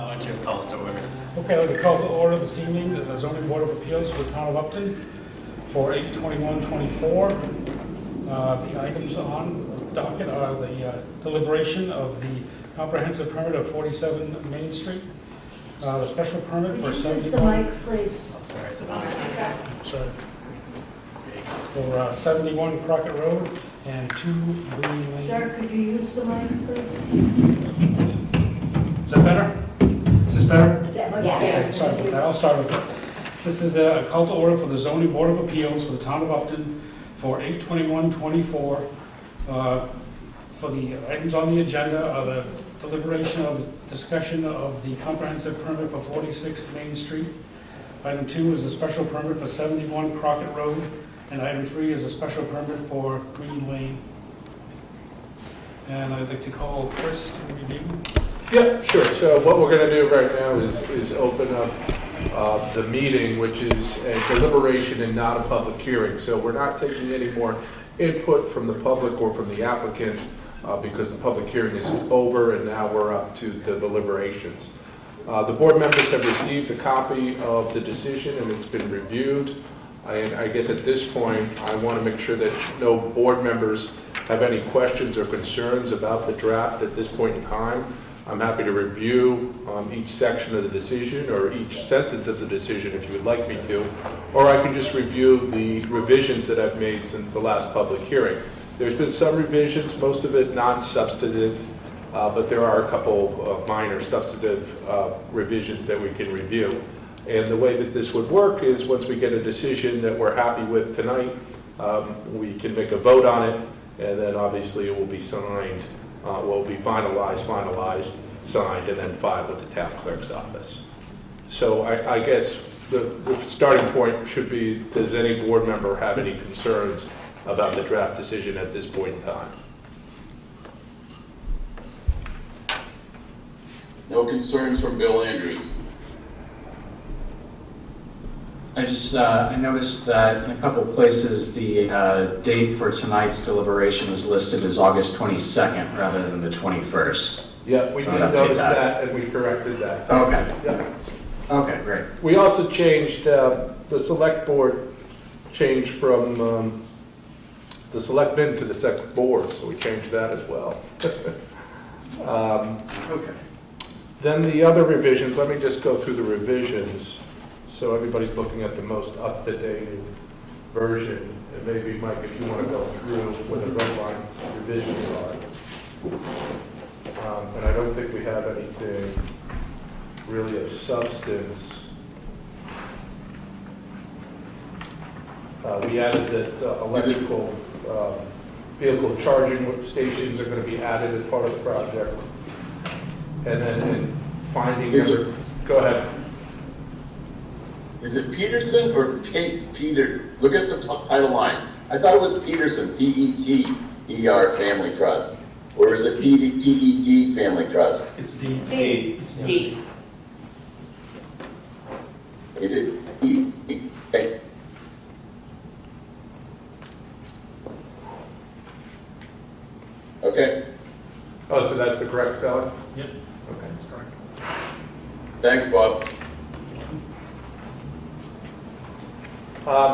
Why don't you call us to order? Okay, I'd like to call to order this evening the zoning board of appeals for the town of Upton for 8/21/24. The items on the docket are the deliberation of the comprehensive permit of 47 Main Street, the special permit for Could you use the 71. mic, please? Oh, sorry, is it on? Sorry. For 71 Crockett Road and 2 Green Lane. Sir, could you use the mic, please? Is that better? Is this better? Yeah. Okay, sorry about that. I'll start with it. This is a call to order for the zoning board of appeals for the town of Upton for 8/21/24. For the items on the agenda are the deliberation of discussion of the comprehensive permit for 46 Main Street. Item 2 is a special permit for 71 Crockett Road, and item 3 is a special permit for Green Lane. And I'd like to call Chris to review. Yeah, sure. So what we're going to do right now is open up the meeting, which is a deliberation and not a public hearing. So we're not taking any more input from the public or from the applicant because the public hearing is over and now we're up to the deliberations. The board members have received a copy of the decision and it's been reviewed. And I guess at this point, I want to make sure that no board members have any questions or concerns about the draft at this point in time. I'm happy to review each section of the decision or each sentence of the decision if you would like me to, or I can just review the revisions that I've made since the last public hearing. There's been some revisions, most of it non-substantive, but there are a couple of minor substantive revisions that we can review. And the way that this would work is once we get a decision that we're happy with tonight, we can make a vote on it, and then obviously it will be signed, will be finalized, signed, and then filed with the town clerk's office. So I guess the starting point should be, does any board member have any concerns about the draft decision at this point in time? No concerns from Bill Andrews. I noticed that in a couple of places, the date for tonight's deliberation was listed as August 22nd rather than the 21st. Yeah, we did I'll update notice that. that and we corrected that. Okay. Yeah. Okay, great. We also changed, the select board changed from the selectmen to the select board, so we changed that as well. Okay. Then the other revisions, let me just go through the revisions, so everybody's looking at the most up-to-date version. And maybe, Mike, if you want to go through where the red line revisions are. And I don't think we have anything really of substance. We added that electrical vehicle charging stations are going to be added as part of the project. And then in finding, go ahead. Is it Peterson or Peter? Look at the title line. I thought it was Peterson, P-E-T-E-R Family Trust. Or is it P-E-D Family Trust? It's D. D. It's D. It is E. Okay. Okay. Oh, so that's the correct spelling? Yep. Okay, that's correct. Thanks, Bob.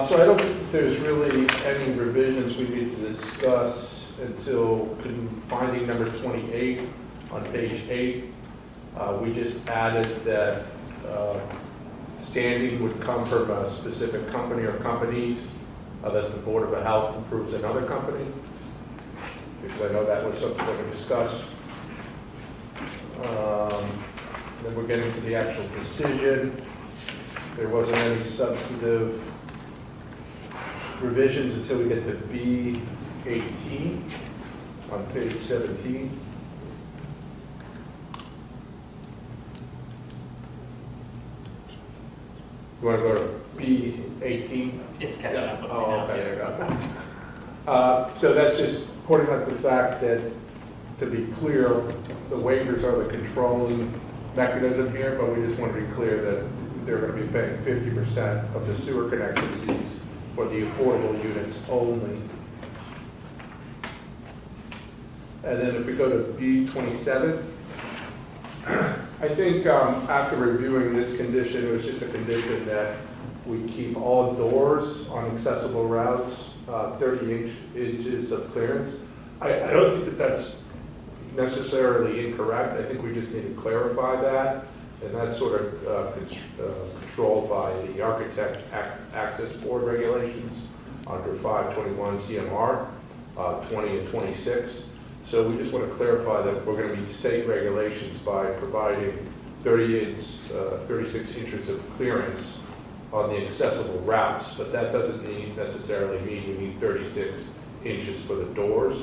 So I don't think that there's really any revisions we need to discuss until finding number 28 on page 8. We just added that standing would come from a specific company or companies, unless the Board of Health approves another company, because I know that was something that we discussed. Then we're getting to the actual decision. There wasn't any substantive revisions until we get to B18 on page 17. You want to go to B18? It's catching up with me Oh, now. okay, there you go. So that's just pointing out the fact that, to be clear, the waivers are the controlling mechanism here, but we just want to be clear that they're going to be paying 50% of the sewer connection fees for the affordable units only. And then if we go to B27, I I think after reviewing this condition, it was just a condition that we keep all doors on accessible routes, 30 inches of clearance. I don't think that that's necessarily incorrect. I think we just need to clarify that, and that's sort of controlled by the Architect Access Board regulations under 521 CMR 20 and 26. So we just want to clarify that we're going to meet state regulations by providing 36 inches of clearance on the accessible routes, but that doesn't necessarily mean we need 36 inches for the doors.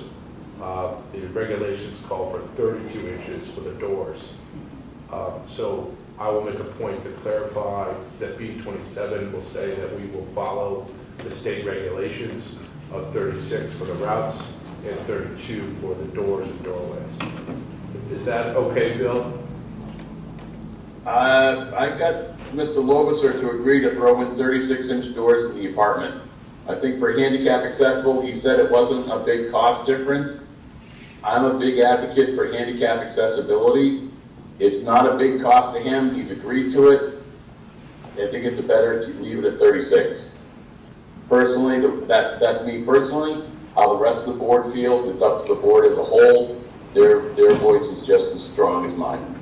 The regulations call for 32 inches for the doors. So I will make a point to clarify that B27 will say that we will follow the state regulations of 36 for the routes and 32 for the doors and doorways. Is that okay, Bill? I got Mr. Loviser to agree to throw in 36-inch doors in the apartment. I think for handicap accessible, he said it wasn't a big cost difference. I'm a big advocate for handicap accessibility. It's not a big cost to him. He's agreed to it. I think it's better to leave it at 36. Personally, that's me personally. How the rest of the board feels, it's up to the board as a whole. Their voice is just as strong as mine.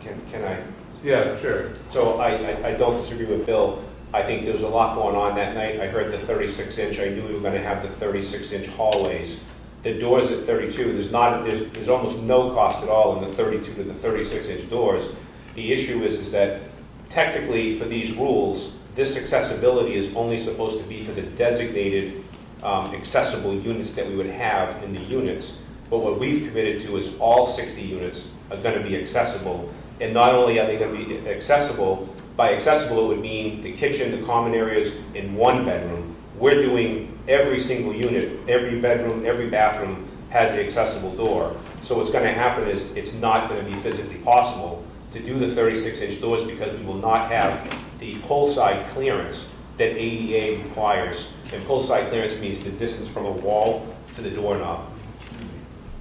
Can I? Yeah, sure. So I don't disagree with Bill. I think there was a lot going on that night. I heard the 36-inch. I knew we were going to have the 36-inch hallways. The doors at 32, there's almost no cost at all in the 32 to the 36-inch doors. The issue is that technically for these rules, this accessibility is only supposed to be for the designated accessible units that we would have in the units. But what we've committed to is all 60 units are going to be accessible. And not only are they going to be accessible, by accessible it would mean the kitchen, the common areas in one bedroom. We're doing every single unit, every bedroom, every bathroom has the accessible door. So what's going to happen is it's not going to be physically possible to do the 36-inch doors because we will not have the pull side clearance that ADA requires. And pull side clearance means the distance from a wall to the doorknob.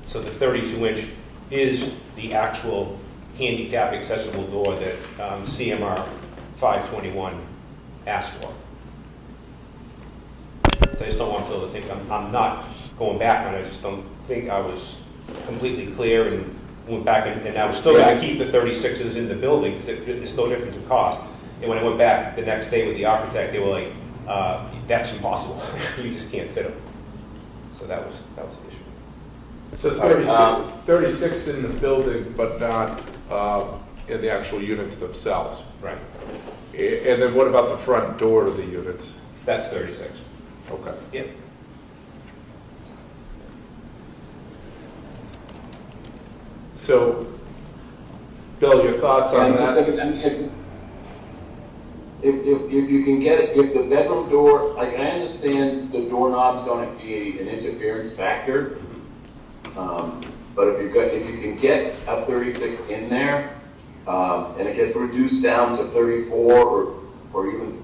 So the 32-inch is the actual handicap accessible door that CMR 521 asked for. So I just don't want people to think I'm not going back on it. I just don't think I was completely clear and went back and I was still going to keep the 36s in the building because there's no difference in cost. And when I went back the next day with the architect, they were like, that's impossible. You just can't fit them. So that was the issue. So 36 in the building, but not in the actual units themselves. Right. And then what about the front door of the units? That's 36. Okay. Yep. So, Bill, your thoughts on that? If you can get it, if the bedroom door, like I understand the doorknob's going to be an interference factor, but if you can get a 36 in there, and it gets reduced down to 34 or even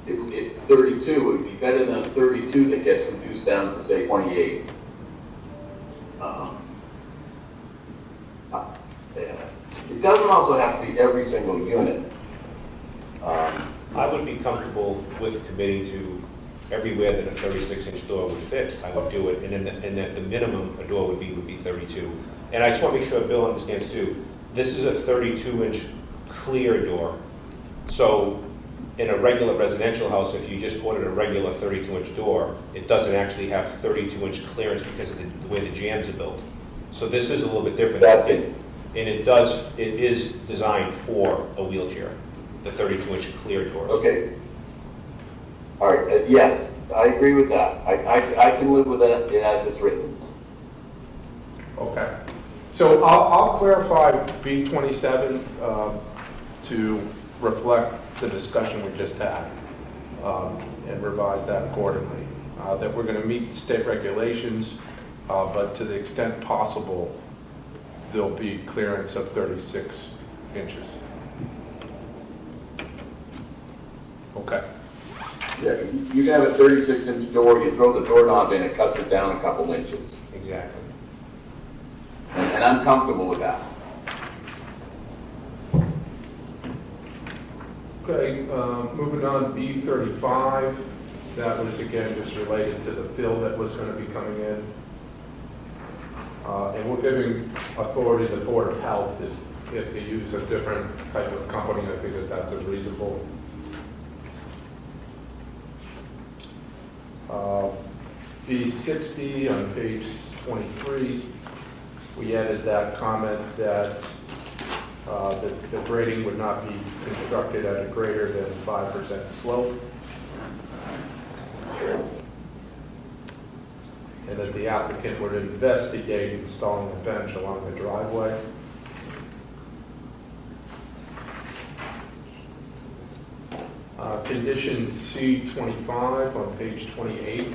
if 32, it would be better than a 32 that gets reduced down to say 28. It doesn't also have to be every single unit. I would be comfortable with committing to everywhere that a 36-inch door would fit. I would do it, and that the minimum a door would be 32. And I just want to make sure Bill understands too. This is a 32-inch clear door. So in a regular residential house, if you just ordered a regular 32-inch door, it doesn't actually have 32-inch clearance because of the way the jambs are built. So this is a little bit different. That's it. And it is designed for a wheelchair, the 32-inch clear doors. Okay. All right. Yes, I agree with that. I can live with it as it's written. Okay. So I'll clarify B27 to reflect the discussion we just had and revise that accordingly. That we're going to meet state regulations, but to the extent possible, there'll be clearance of 36 inches. Okay. Yeah, you can have a 36-inch door, you throw the doorknob in, it cuts it down a couple inches. Exactly. And I'm comfortable with that. Okay, moving on, B35, that was again just related to the fill that was going to be coming in. And we're giving authority to the Board of Health if they use a different type of company. I think that that's reasonable. B60 on page 23, we added that comment that the grading would not be constructed at a greater than 5% slope. And that the applicant would investigate installing a bench along the driveway. Condition C25 on page 28.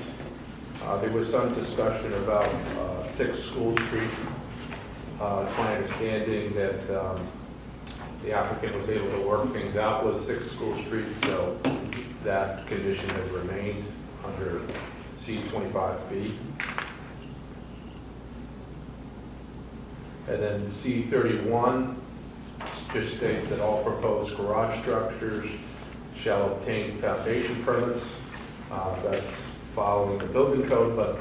There was some discussion about 6 School Street. It's my understanding that the applicant was able to work things out with 6 School Street, so that condition has remained under C25B. And then C31 just states that all proposed garage structures shall obtain foundation permits. That's following the building code, but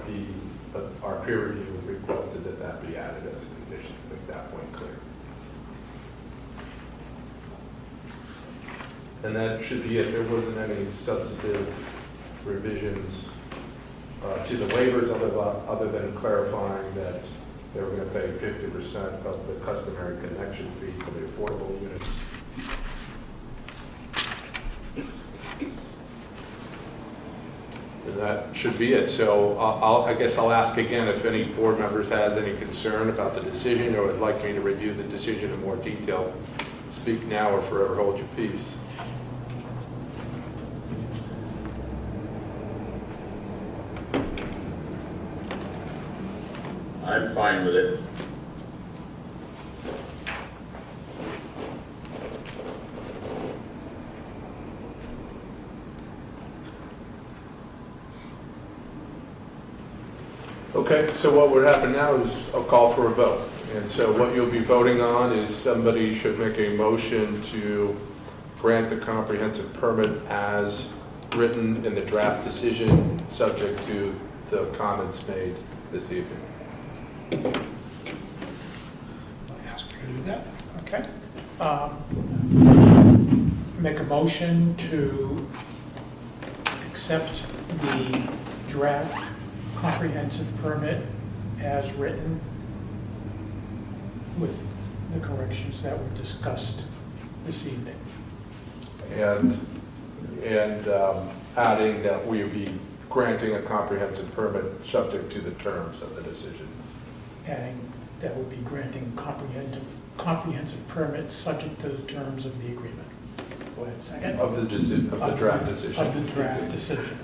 our peer review requested that that be added as a condition to make that point clear. And that should be it. There wasn't any substantive revisions to the waivers other than clarifying that they were going to pay 50% of the customary connection fee for the affordable units. And that should be it. So I guess I'll ask again if any board members has any concern about the decision or would like me to review the decision in more detail. Speak now or forever hold your peace. I'm fine with it. Okay, so what would happen now is I'll call for a vote. And so what you'll be voting on is somebody should make a motion to grant the comprehensive permit as written in the draft decision, subject to the comments made this evening. I ask you to do that. Okay. Make a motion to accept the draft comprehensive permit as written with the corrections that were discussed this evening. And adding that we will be granting a comprehensive permit subject to the terms of the decision. Adding that would be granting comprehensive permit subject to the terms of the agreement. Go ahead, second. Of the draft decision. Of the draft decision.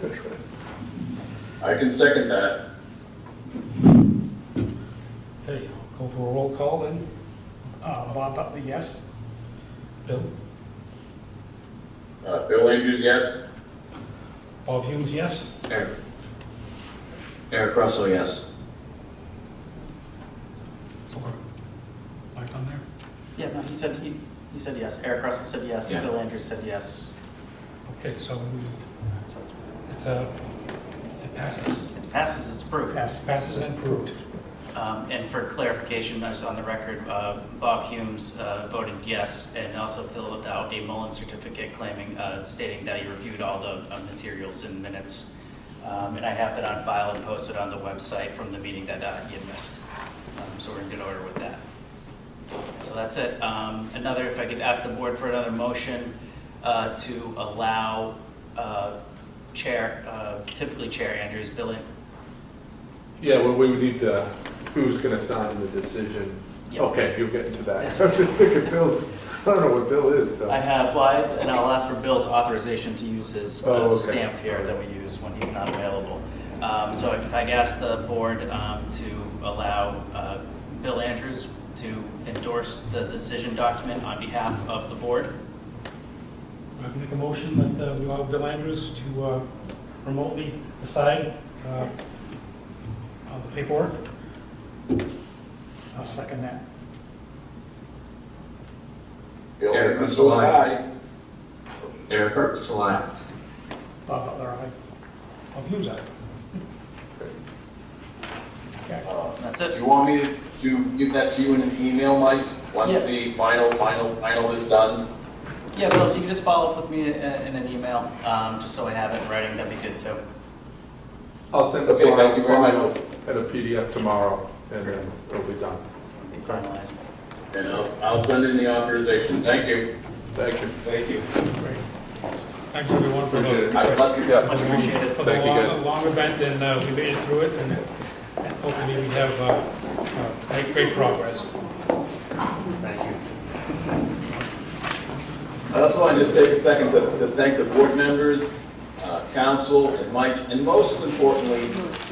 I can second that. Okay, go for a roll call then. Bob Butler, yes? Bill? Bill Andrews, yes. Bob Humes, yes? Eric Russell, yes. So we're back on there? Yeah, no, he said yes. Eric Russell said yes. Yeah. Bill Andrews said yes. Okay, so So it passes. it passes, it's approved. Passes and approved. And for clarification, I was on the record, Bob Humes voted yes and also filled out a Mullen certificate claiming, stating that he reviewed all the materials and minutes. And I have that on file and posted on the website from the meeting that he had missed. So we're in good order with that. So that's it. If I could ask the board for another motion to allow typically Chair Andrews, Bill. Yeah, well, we would need to, who's going to sign the decision? Yeah. Okay, you'll get into that. Yes. I was just thinking Bill's, I don't know what Bill is, so. I have, and I'll ask for Bill's authorization to use his Okay. stamp here that we use when he's not available. So if I could ask the board to allow Bill Andrews to endorse the decision document on behalf of the board. I can make a motion that we allow Bill Andrews to remotely decide on the paperwork. I'll second that. Bill Eric Andrews Russell, votes aye. aye. Eric Salat. Bob Butler, aye. Bob Hughes, aye. Okay. That's Do it. you want me to give that to you in an email, Mike, once Yeah. the final is done? Yeah, Bill, if you could just follow up with me in an email, just so I have it in writing, that'd be good too. I'll send the Okay, thank you very much. final and a PDF tomorrow, and then it'll be done. Be finalized. And I'll send in the authorization. Thank you. Thank you. Thank you. Great. Thanks everyone for Appreciate it. the, I'd love Yeah. Much appreciated. for the Thank you, guys. long event, and we made it through it, and hopefully we have made great progress. Thank you. I also want to just take a second to thank the board members, council, and Mike, and most importantly,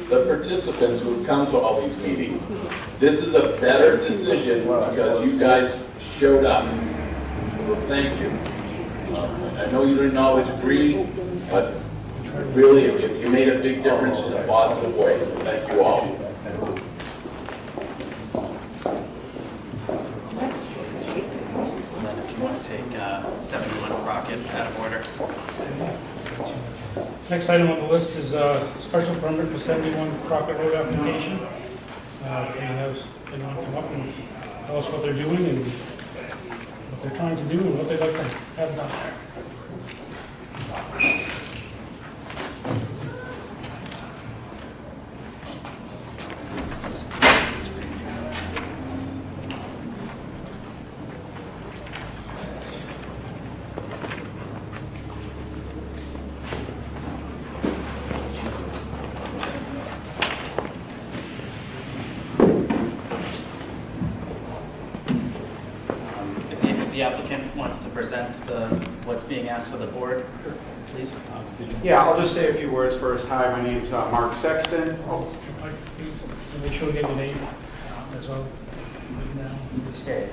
the participants who have come to all these meetings. This is a better decision because you guys showed up. So thank you. I know you didn't always agree, but really, you made a big difference in a positive way. So thank you all. So then if you want to take 71 Crockett out of order. Next item on the list is a special permit for 71 Crockett Road application. Can we have anyone come up and tell us what they're doing and what they're trying to do and what they'd like to have done there? If the applicant wants to present what's being asked of the board, please. Yeah, I'll just say a few words first. Hi, my name's Mark Sexton. Mike, please, make sure we get your name as well. Now, Okay.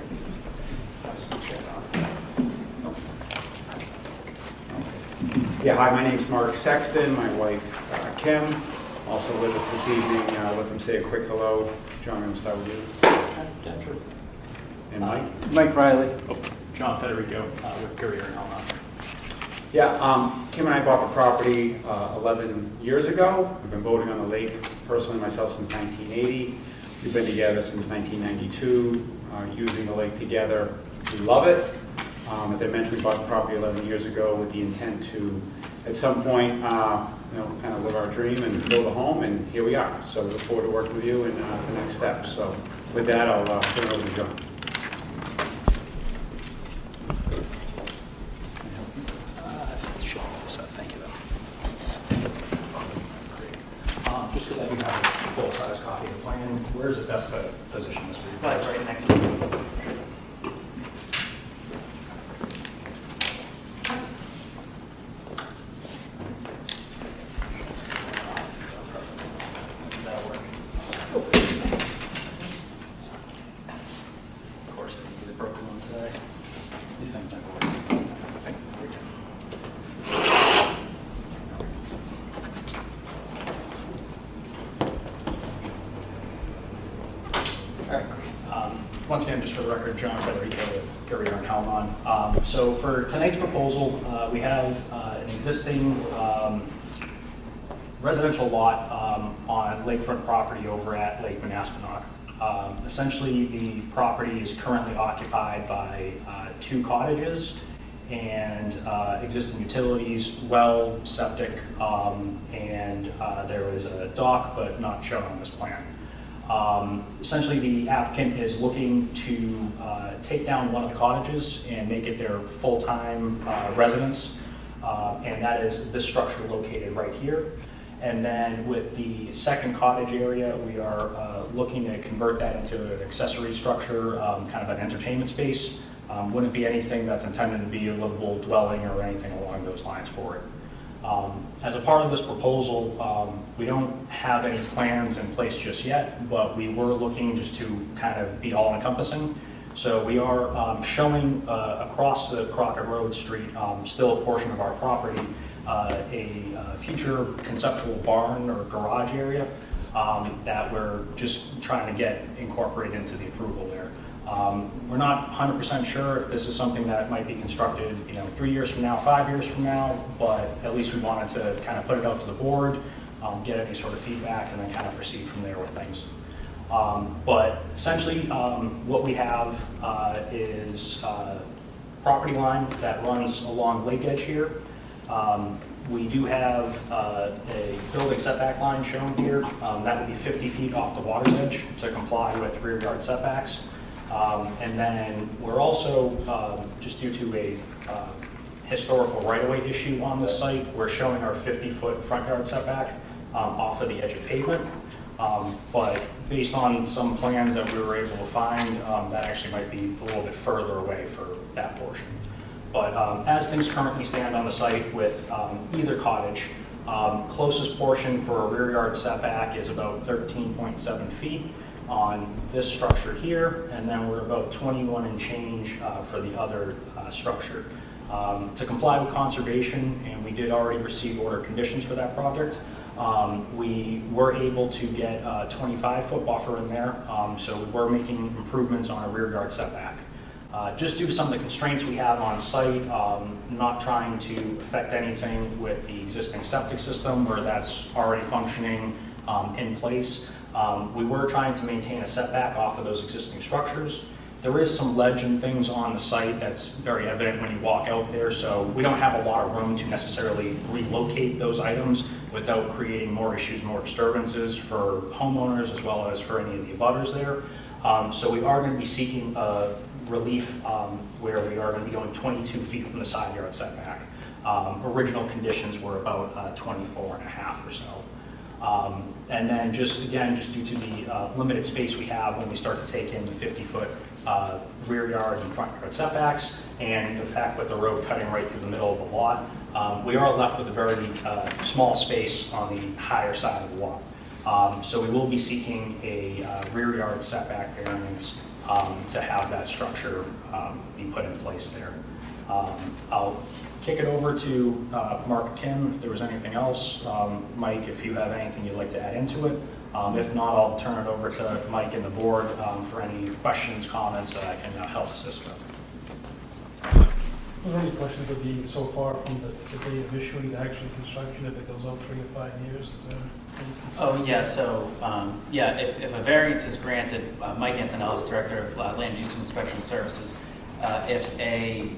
Yeah, hi, my name's Mark Sexton. My wife, Kim, also with us this evening. Let them say a quick hello. John, I'm going to start with you. And Mike? Mike Riley. John Federico with Courier and Helena. Yeah, Kim and I bought the property 11 years ago. We've been boating on the lake, personally myself, since 1980. We've been together since 1992, using the lake together. We love it. As I mentioned, we bought the property 11 years ago with the intent to, at some point, kind of live our dream and build a home, and here we are. So we look forward to working with you in the next steps. So with that, I'll turn it over to John. Thank you, though. Just because I do have a full-size copy of the plan, where's the best to position this for you? That's right next to you. That'll work. Of course, I think the broken one today. These things never work. Okay, here we go. All right. Once again, just for the record, John Federico with Courier and Helena. So for tonight's proposal, we have an existing residential lot on lakefront property over at Lake Manasquanack. Essentially, the property is currently occupied by 2 cottages and existing utilities, well, septic, and there is a dock, but not shown on this plan. Essentially, the applicant is looking to take down one of the cottages and make it their full-time residence, and that is this structure located right here. And then with the second cottage area, we are looking to convert that into an accessory structure, kind of an entertainment space. Wouldn't be anything that's intended to be a livable dwelling or anything along those lines for it. As a part of this proposal, we don't have any plans in place just yet, but we were looking just to kind of be all-encompassing. So we are showing across the Crockett Road Street, still a portion of our property, a future conceptual barn or garage area that we're just trying to get incorporated into the approval there. We're not 100% sure if this is something that might be constructed, 3 years from now, 5 years from now, but at least we wanted to kind of put it out to the board, get any sort of feedback, and then kind of proceed from there with things. But essentially, what we have is property line that runs along lake edge here. We do have a building setback line shown here. That would be 50 feet off the water's edge to comply with rear yard setbacks. And then we're also, just due to a historical right-of-way issue on the site, we're showing our 50-foot front yard setback off of the edge of pavement. But based on some plans that we were able to find, that actually might be a little bit further away for that portion. But as things currently stand on the site with either cottage, closest portion for a rear yard setback is about 13.7 feet on this structure here, and then we're about 21 and change for the other structure. To comply with conservation, and we did already receive order conditions for that project, we were able to get a 25-foot buffer in there, so we were making improvements on a rear yard setback. Just due to some of the constraints we have on site, not trying to affect anything with the existing septic system where that's already functioning in place, we were trying to maintain a setback off of those existing structures. There is some ledge and things on the site that's very evident when you walk out there, so we don't have a lot of room to necessarily relocate those items without creating more issues, more disturbances for homeowners as well as for any of the abutters there. So we are going to be seeking relief where we are going to be going 22 feet from the side yard setback. Original conditions were about 24 and a half or so. And then just due to the limited space we have when we start to take in the 50-foot rear yard and front yard setbacks, and the fact with the road cutting right through the middle of the lot, we are left with a very small space on the higher side of the lot. So we will be seeking a rear yard setback variance to have that structure be put in place there. I'll kick it over to Mark Kim if there was anything else. Mike, if you have anything you'd like to add into it. If not, I'll turn it over to Mike and the board for any questions, comments that I can help assist with. Are there any questions would be so far from the date of issuing the actual construction, if it goes out 3 to 5 years? Is there any concern? Oh, yeah, so, if a variance is granted, Mike Antonellis, Director of Land Use and Inspection Services, if a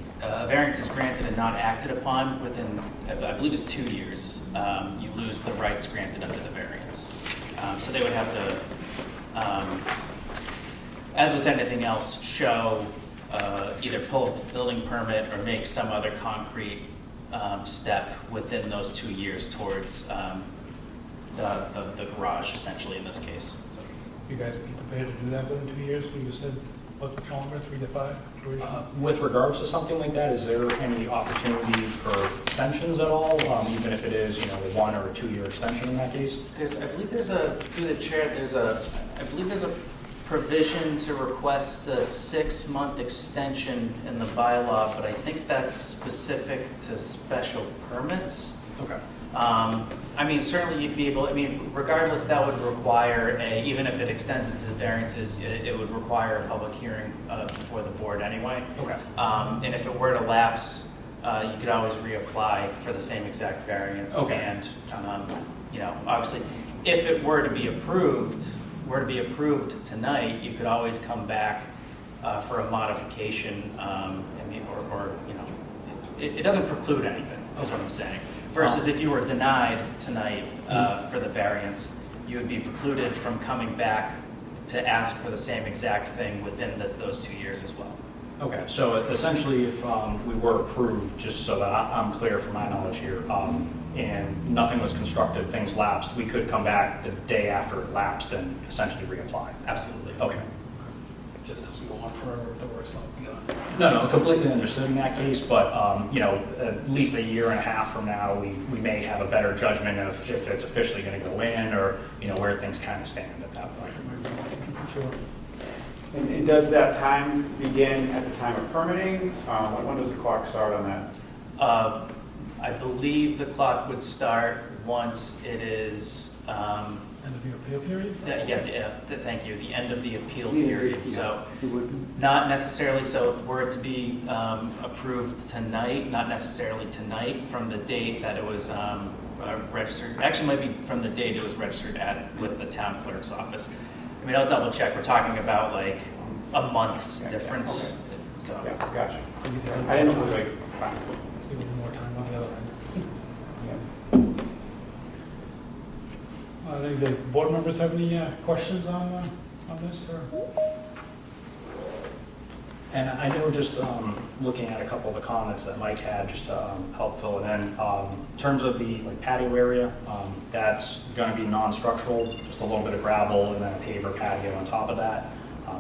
variance is granted and not acted upon within, I believe it's 2 years, you lose the rights granted under the variance. So they would have to, as with anything else, show either pull a building permit or make some other concrete step within those 2 years towards the garage, essentially, in this case. You guys be prepared to do that within 2 years, when you said what the longer, 3 to 5? With regards to something like that, is there any opportunity for extensions at all, even if it is, a 1 or 2 year extension in that case? I believe there's through the chair, I believe there's a provision to request a 6-month extension in the bylaw, but I think that's specific to special permits. Okay. Certainly you'd be able, regardless, that would require even if it extended to the variances, it would require a public hearing before the board anyway. Okay. And if it were to lapse, you could always reapply for the same exact variance. Okay. And, obviously, if it were to be approved tonight, you could always come back for a modification, it doesn't preclude anything, is what I'm saying. Versus if you were denied tonight for the variance, you would be precluded from coming back to ask for the same exact thing within those 2 years as well. Okay, so essentially if we were approved, just so that I'm clear from my knowledge here, and nothing was constructed, things lapsed, we could come back the day after it lapsed and essentially reapply? Absolutely. Okay. Just doesn't go on forever if the work's not beyond. No, completely understood in that case, but, at least a year and a half from now, we may have a better judgment of if it's officially going to go in or, where things kind of stand at that point. Sure. And does that time begin at the time of permitting? When does the clock start on that? I believe the clock would start once it is End of your appeal period? Thank you, the end of the appeal period. So not necessarily, so were it to be approved tonight, not necessarily tonight from the date that it was registered, actually might be from the date it was registered with the town clerk's office. I mean, I'll double check, we're talking about like a month's difference, Okay. so. Yeah, gotcha. Give I didn't know it was like, a little more time on the other end. Any of the board members have any questions on this, or? And I know just looking at a couple of the comments that Mike had, just to help fill it in terms of the patio area, that's going to be non-structural, just a little bit of gravel and then a paver patio on top of that,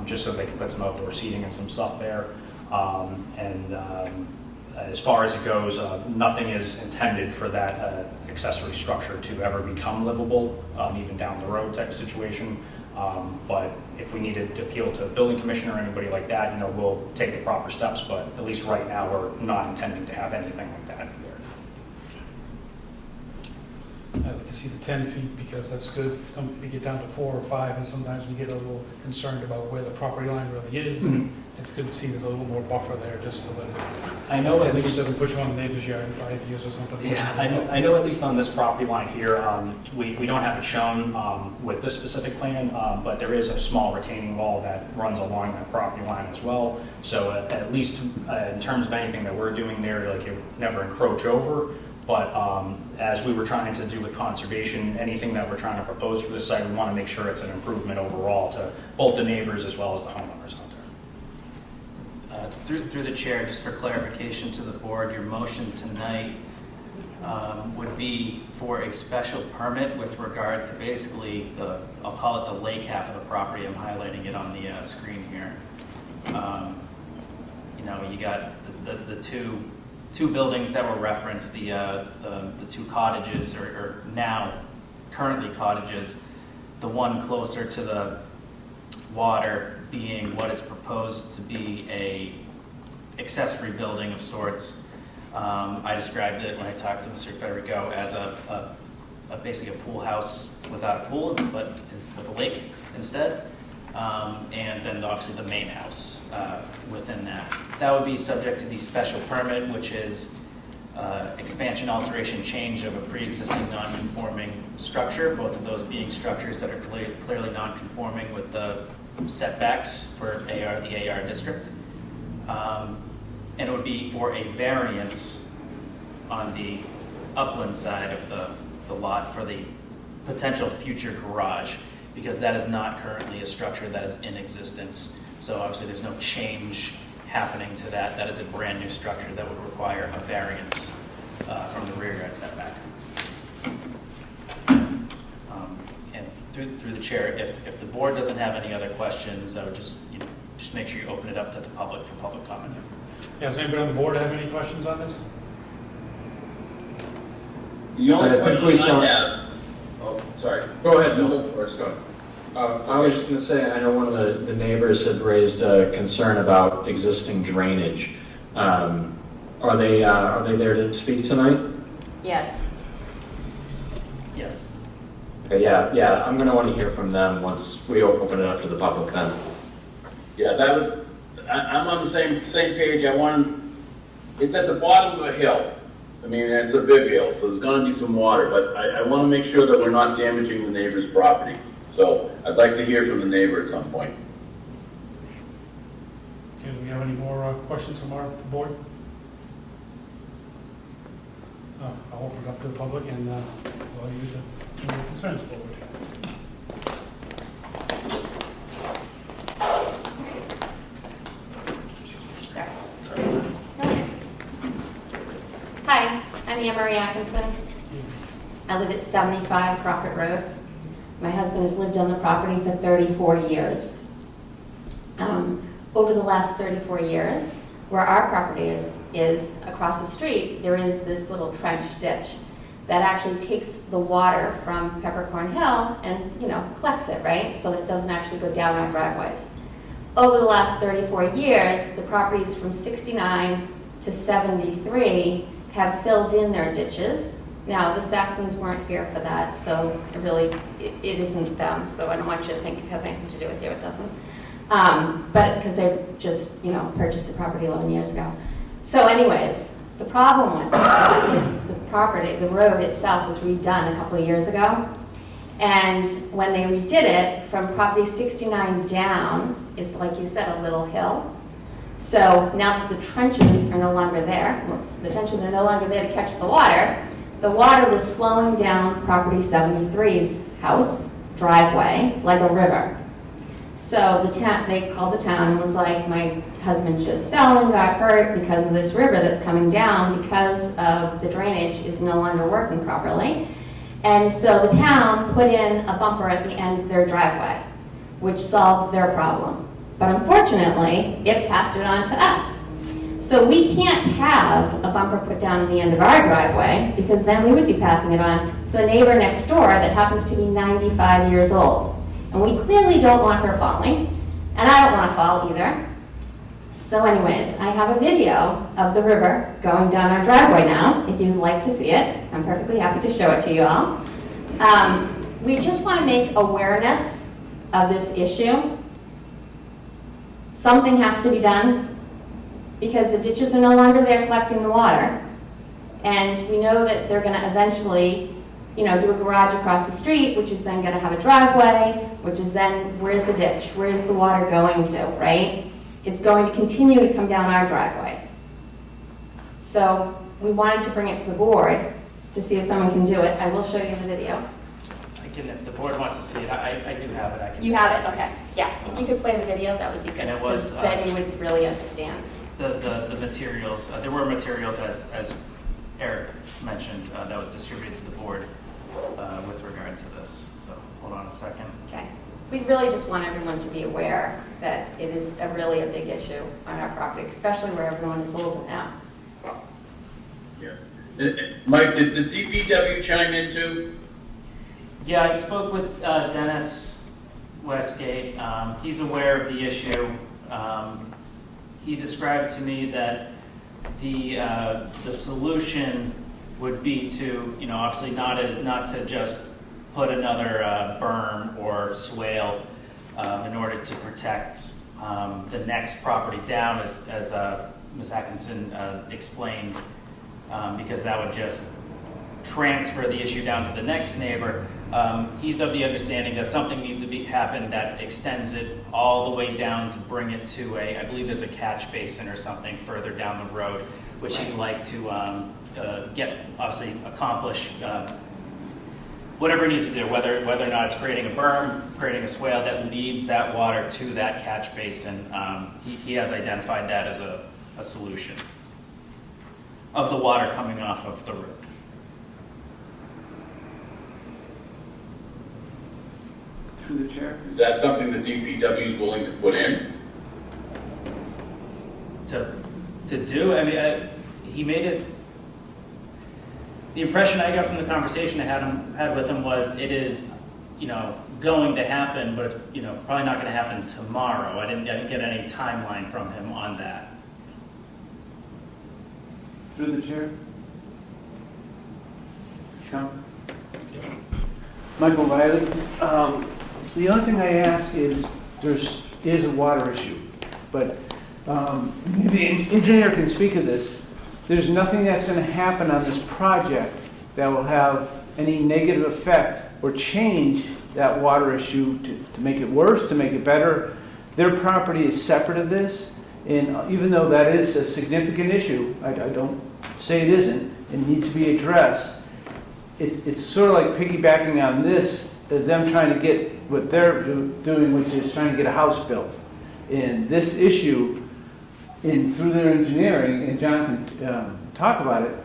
just so they can put some outdoor seating and some stuff there. As far as it goes, nothing is intended for that accessory structure to ever become livable, even down the road type of situation. But if we needed to appeal to a building commissioner or anybody like that, we'll take the proper steps, but at least right now, we're not intending to have anything like that here. I'd like to see the 10 feet because that's good. We get down to 4 or 5 and sometimes we get a little concerned about where the property line really is. Mhm. It's good to see there's a little more buffer there just so that I know at 10 feet least, doesn't put you on the neighbor's yard in 5 years or something. yeah, I know at least on this property line here, we don't have it shown with this specific plan, but there is a small retaining wall that runs along that property line as well. So at least in terms of anything that we're doing there, like it would never encroach over. But as we were trying to do with conservation, anything that we're trying to propose for this site, we want to make sure it's an improvement overall to both the neighbors as well as the homeowners out there. Through the chair, just for clarification to the board, your motion tonight would be for a special permit with regard to basically I'll call it the lake half of the property. I'm highlighting it on the screen here. You got the two buildings that were referenced, the two cottages, or now currently cottages, the one closer to the water being what is proposed to be a accessory building of sorts. I described it when I talked to Mr. Federico as basically a pool house without a pool, but with a lake instead. And then obviously the main house within that. That would be subject to the special permit, which is expansion, alteration, change of a pre-existing non-conforming structure, both of those being structures that are clearly non-conforming with the setbacks for the AR district. And it would be for a variance on the upland side of the lot for the potential future garage, because that is not currently a structure that is in existence. So obviously there's no change happening to that. That is a brand new structure that would require a variance from the rear yard setback. And through the chair, if the board doesn't have any other questions, I would just make sure you open it up to the public for public comment. Yeah, does anybody on the board have any questions on this? The only I think we question saw- I have, oh, sorry, go ahead, Bill, first, go ahead. I was just going to say, I know one of the neighbors had raised a concern about existing drainage. Are they there to speak tonight? Yes. Yes. Okay, yeah, I'm going to want to hear from them once we open it up to the public then. Yeah, I'm on the same page. It's at the bottom of a hill. I mean, it's a big hill, so there's gonna be some water, but I wanna make sure that we're not damaging the neighbor's property. So I'd like to hear from the neighbor at some point. Okay, do we have any more questions from our board? I'll open it up to the public and allow you to bring your concerns forward. Sorry. No worries. Hi, I'm Anne Marie Atkinson. I live at 75 Crockett Road. My husband has lived on the property for 34 years. Over the last 34 years, where our property is across the street, there is this little trench ditch that actually takes the water from Peppercorn Hill and, collects it, right? So that it doesn't actually go down our driveways. Over the last 34 years, the properties from 69 to 73 have filled in their ditches Now, the Saxons weren't here for that, so it isn't them, so I don't want you to think it has anything to do with you, it doesn't. But, because they just, purchased the property 11 years ago. So anyways, the problem with it is the road itself was redone a couple of years ago. And when they redid it, from property 69 down, is like you said, a little hill. So now that the trenches are no longer there, the trenches are no longer there to catch the water was flowing down property 73's house driveway like a river. So they called the town and was like, my husband just fell and got hurt because of this river that's coming down because of the drainage is no longer working properly. And so the town put in a bumper at the end of their driveway, which solved their problem. But unfortunately, it passed it on to us. So we can't have a bumper put down at the end of our driveway because then we would be passing it on to the neighbor next door that happens to be 95 years old. And we clearly don't want her falling, and I don't want to fall either. So anyways, I have a video of the river going down our driveway now, if you'd like to see it. I'm perfectly happy to show it to you all. We just want to make awareness of this issue. Something has to be done because the ditches are no longer there collecting the water. And we know that they're going to eventually do a garage across the street, which is then going to have a driveway, which is then, where's the ditch? Where's the water going to, right? It's going to continue to come down our driveway. So we wanted to bring it to the board to see if someone can do it. I will show you the video. If the board wants to see it, I do have it. You have it? Okay. Yeah, if you could play the video, that would be good. And it was, because then you would really understand. The materials, there were materials, as Eric mentioned, that was distributed to the board with regard to this. So hold on a second. Okay. We really just want everyone to be aware that it is really a big issue on our property, especially where everyone is older now. Yeah. Mike, did the DPW chime in too? Yeah, I spoke with Dennis Westgate. He's aware of the issue. He described to me that the solution would be to, obviously not to just put another berm or swale in order to protect the next property down, as Ms. Atkinson explained, because that would just transfer the issue down to the next neighbor. He's of the understanding that something needs to happen that extends it all the way down to bring it to I believe there's a catch basin or something further down the road, which he'd like to accomplish whatever it needs to do, whether or not it's creating a berm, creating a swale that leads that water to that catch basin. He has identified that as a solution of the water coming off of the road. Through the chair. Is that something the DPW is willing to put in? To do? I mean, he made it. The impression I got from the conversation I had with him was it is, going to happen, but it's, probably not going to happen tomorrow. I didn't get any timeline from him on that. Through the chair. Sean? Michael Riley. The only thing I ask is, there's a water issue, but the engineer can speak of this. There's nothing that's going to happen on this project that will have any negative effect or change that water issue to make it worse, to make it better. Their property is separate of this, and even though that is a significant issue, I don't say it isn't, it needs to be addressed. It's sort of like piggybacking on this, them trying to get what they're doing, which is trying to get a house built. And this issue, through their engineering, and John can talk about it,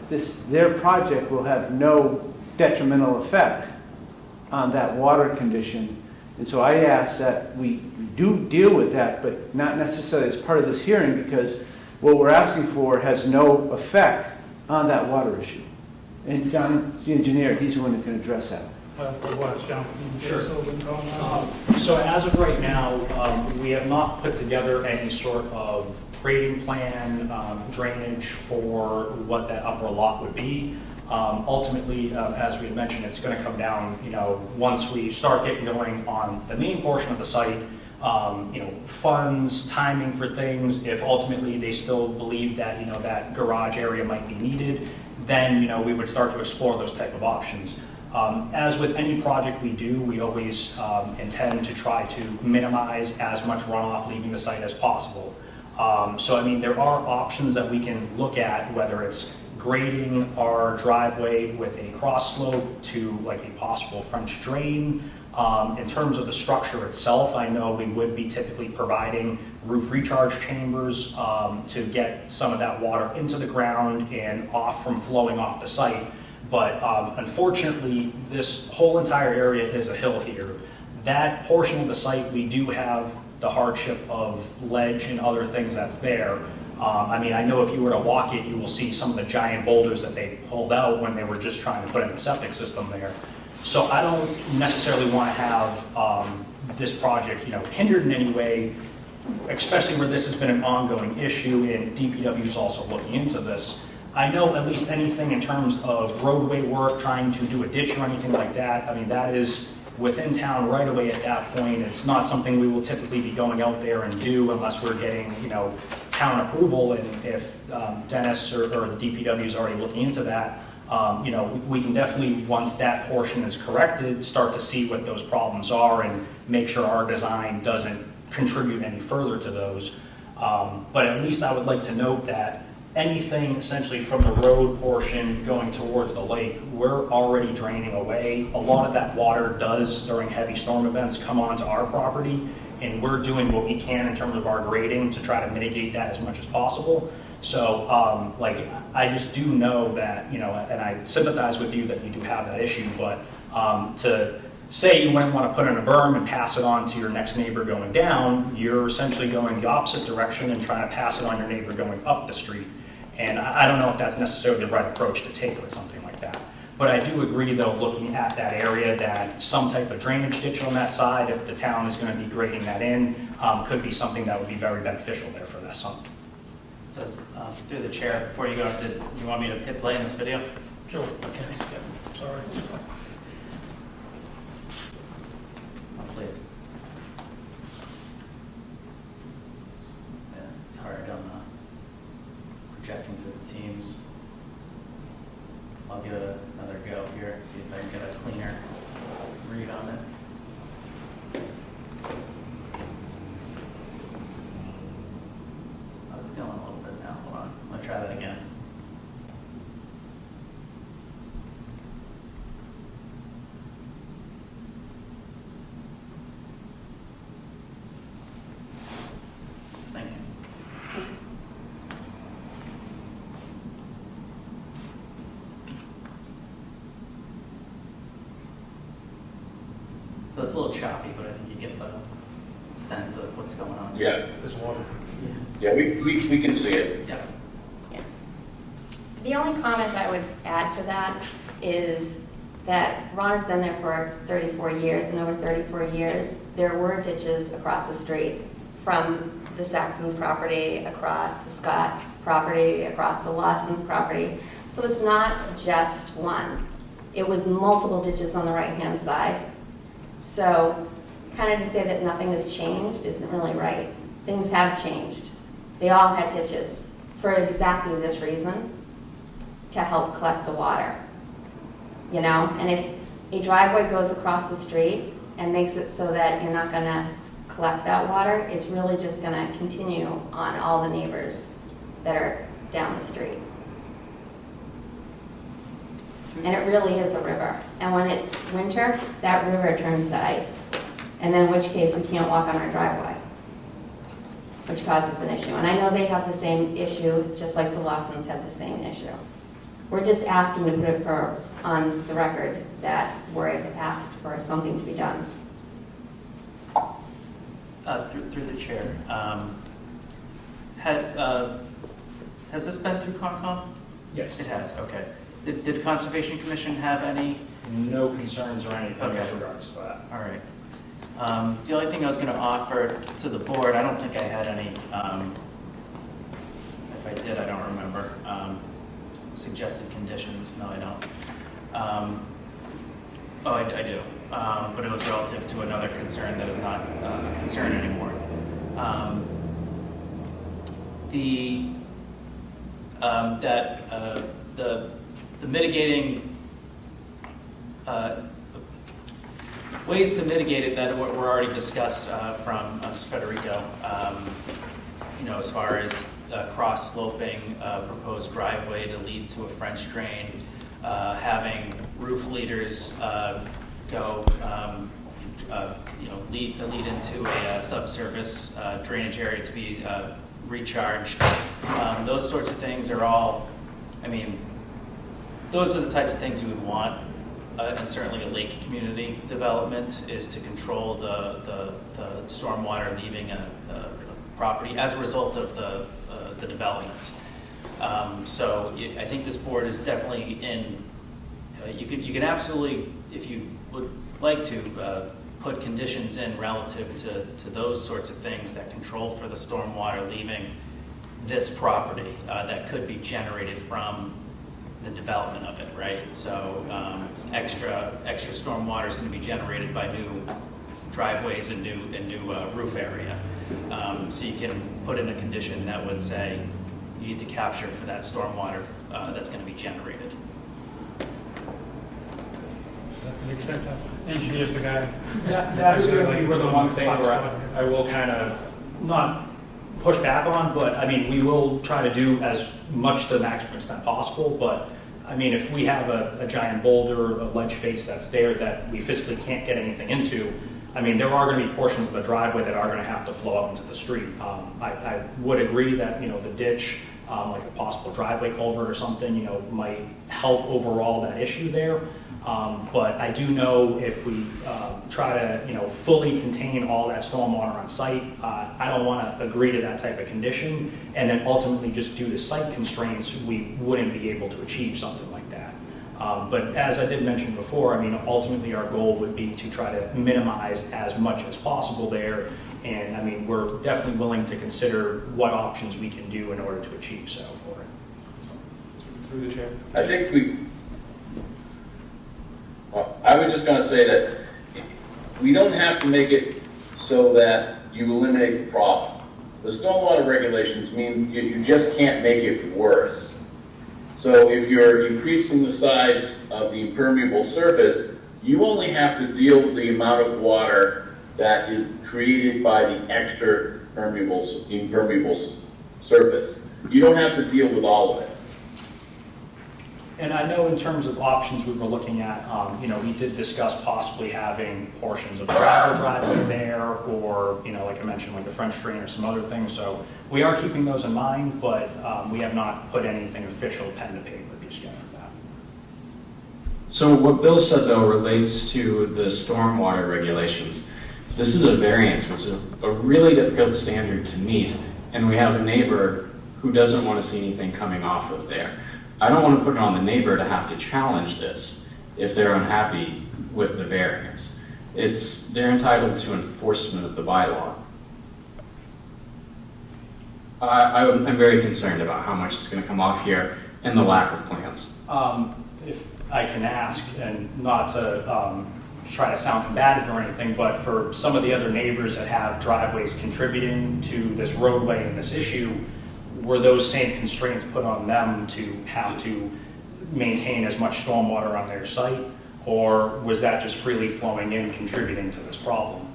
their project will have no detrimental effect on that water condition. And so I ask that we do deal with that, but not necessarily as part of this hearing, because what we're asking for has no effect on that water issue. And John's the engineer, he's the one that can address that. Sure. So as of right now, we have not put together any sort of grading plan, drainage for what that upper lot would be. Ultimately, as we had mentioned, it's going to come down, once we start getting going on the main portion of the site, funds, timing for things. If ultimately they still believe that, that garage area might be needed, then, we would start to explore those type of options. As with any project we do, we always intend to try to minimize as much runoff leaving the site as possible. There are options that we can look at, whether it's grading our driveway with a cross slope to like a possible French drain. In terms of the structure itself, I know we would be typically providing roof recharge chambers to get some of that water into the ground and off from flowing off the site. But unfortunately, this whole entire area is a hill here. That portion of the site, we do have the hardship of ledge and other things that's there. I know if you were to walk it, you will see some of the giant boulders that they pulled out when they were just trying to put in the septic system there. So I don't necessarily want to have this project, hindered in any way, especially where this has been an ongoing issue and DPW is also looking into this. I know at least anything in terms of roadway work, trying to do a ditch or anything like that, that is within town right away at that point. It's not something we will typically be going out there and do unless we're getting, town approval. And if Dennis or the DPW is already looking into that, we can definitely, once that portion is corrected, start to see what those problems are and make sure our design doesn't contribute any further to those. But at least I would like to note that anything essentially from the road portion going towards the lake, we're already draining away. A lot of that water does, during heavy storm events, come onto our property, and we're doing what we can in terms of our grading to try to mitigate that as much as possible. So, I just do know that, and I sympathize with you that you do have that issue, but to say you wouldn't want to put in a berm and pass it on to your next neighbor going down, you're essentially going the opposite direction and trying to pass it on your neighbor going up the street. And I don't know if that's necessarily the right approach to take with something like that. But I do agree, though, looking at that area, that some type of drainage ditch on that side, if the town is going to be grading that in, could be something that would be very beneficial there for this. Does, through the chair, before you go, did you want me to hit play in this video? Sure. Okay. Yeah. Sorry. I'll play it. Yeah, it's hard on projecting through the teams. I'll give it another go here, see if I can get a cleaner read on it. Oh, it's going a little bit now. Hold on. I'm going to try that again. It's thinking. So it's a little choppy, but I think you get the sense of what's going on. Yeah, There's water. yeah, we can see it. Yeah. Yeah. The only comment I would add to that is that Ron has been there for 34 years, and over 34 years, there were ditches across the street from the Saxon's property, across the Scott's property, across the Lawson's property. So it's not just one. It was multiple ditches on the right-hand side. So kind of to say that nothing has changed isn't really right. Things have changed. They all had ditches for exactly this reason, to help collect the water. And if a driveway goes across the street and makes it so that you're not going to collect that water, it's really just going to continue on all the neighbors that are down the street. And it really is a river. And when it's winter, that river turns to ice. And then in which case we can't walk on our driveway, which causes an issue. And I know they have the same issue, just like the Lawsons have the same issue. We're just asking to put it on the record that we're asked for something to be done. Through the chair, has this been through Concom? Yes. It has, okay. Did Conservation Commission have any? No concerns or anything Okay. with regards to that. All right. The only thing I was going to offer to the board, I don't think I had any, if I did, I don't remember. suggested conditions. No, I don't. Oh, I do. But it was relative to another concern that is not a concern anymore. The mitigating ways to mitigate it that were already discussed from Federico. As far as cross-sloping proposed driveway to lead to a French drain, having roof leaders go, lead into a subsurface drainage area to be recharged. Those sorts of things are all, those are the types of things you would want, and certainly a lake community development is to control the stormwater leaving a property as a result of the development. So I think this board is definitely in. You can absolutely, if you would like to, put conditions in relative to those sorts of things that control for the stormwater leaving this property that could be generated from the development of it, right? So extra stormwater is going to be generated by new driveways and new roof area. So you can put in a condition that would say you need to capture for that stormwater that's going to be generated. That makes sense. Engineer's the guy. That's going to be where the one thing where I will kind of not push back on, but we will try to do as much to the maximum extent possible. But if we have a giant boulder, a ledge face that's there that we physically can't get anything into, there are going to be portions of the driveway that are going to have to flow out into the street. I would agree that the ditch, like a possible driveway culvert or something, might help overall that issue there. But I do know if we try to, fully contain all that stormwater on site, I don't want to agree to that type of condition, and then ultimately just due to site constraints, we wouldn't be able to achieve something like that. But as I did mention before, ultimately our goal would be to try to minimize as much as possible there, and we're definitely willing to consider what options we can do in order to achieve so for it. Through the chair. I think I was just going to say that we don't have to make it so that you eliminate the problem. The stormwater regulations mean you just can't make it worse. So if you're increasing the size of the impermeable surface, you only have to deal with the amount of water that is created by the extra impermeable surface. You don't have to deal with all of it. And I know in terms of options we were looking at, we did discuss possibly having portions of the gravel driveway there, or, like I mentioned, like the French drain or some other things. So we are keeping those in mind, but we have not put anything official pen to paper just yet for that. So what Bill said, though, relates to the stormwater regulations. This is a variance, which is a really difficult standard to meet, and we have a neighbor who doesn't want to see anything coming off of there. I don't want to put it on the neighbor to have to challenge this if they're unhappy with the variance. They're entitled to enforcement of the bylaw. I'm very concerned about how much is going to come off here and the lack of plans. If I can ask, and not to try to sound combative or anything, but for some of the other neighbors that have driveways contributing to this roadway and this issue, were those same constraints put on them to have to maintain as much stormwater on their site, or was that just freely flowing in, contributing to this problem?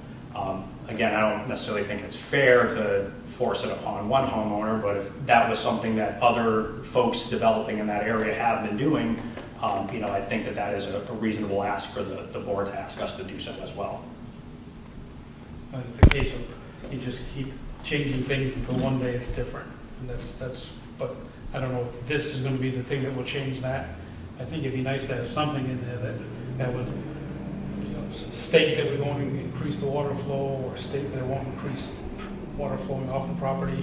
Again, I don't necessarily think it's fair to force it upon one homeowner, but if that was something that other folks developing in that area have been doing, I think that is a reasonable ask for the board to ask us to do so as well. It's a case of you just keep changing things until one day it's different. And but I don't know if this is going to be the thing that will change that. I think it'd be nice to have something in there that would state that we're going to increase the water flow, or state that it won't increase water flowing off the property,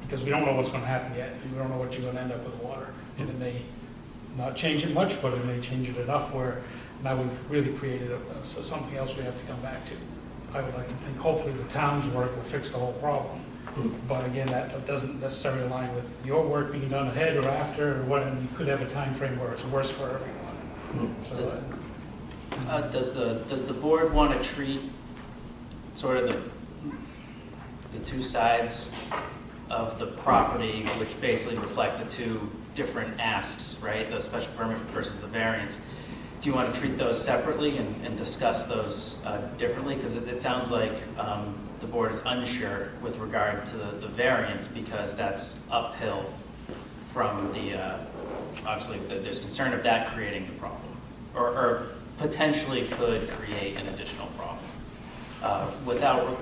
because we don't know what's going to happen yet. We don't know what you're going to end up with water, and it may not change it much, but it may change it enough where now we've really created something else we have to come back to. I would like to think hopefully the town's work will fix the whole problem. But again, that doesn't necessarily align with your work being done ahead or after, or what, and you could have a time frame where it's worse for everyone. So, Does the board want to treat sort of the two sides of the property, which basically reflect the two different asks, right? The special permit versus the variance. Do you want to treat those separately and discuss those differently? Because it sounds like the board is unsure with regard to the variance because that's uphill from the, obviously there's concern of that creating the problem or potentially could create an additional problem. Without,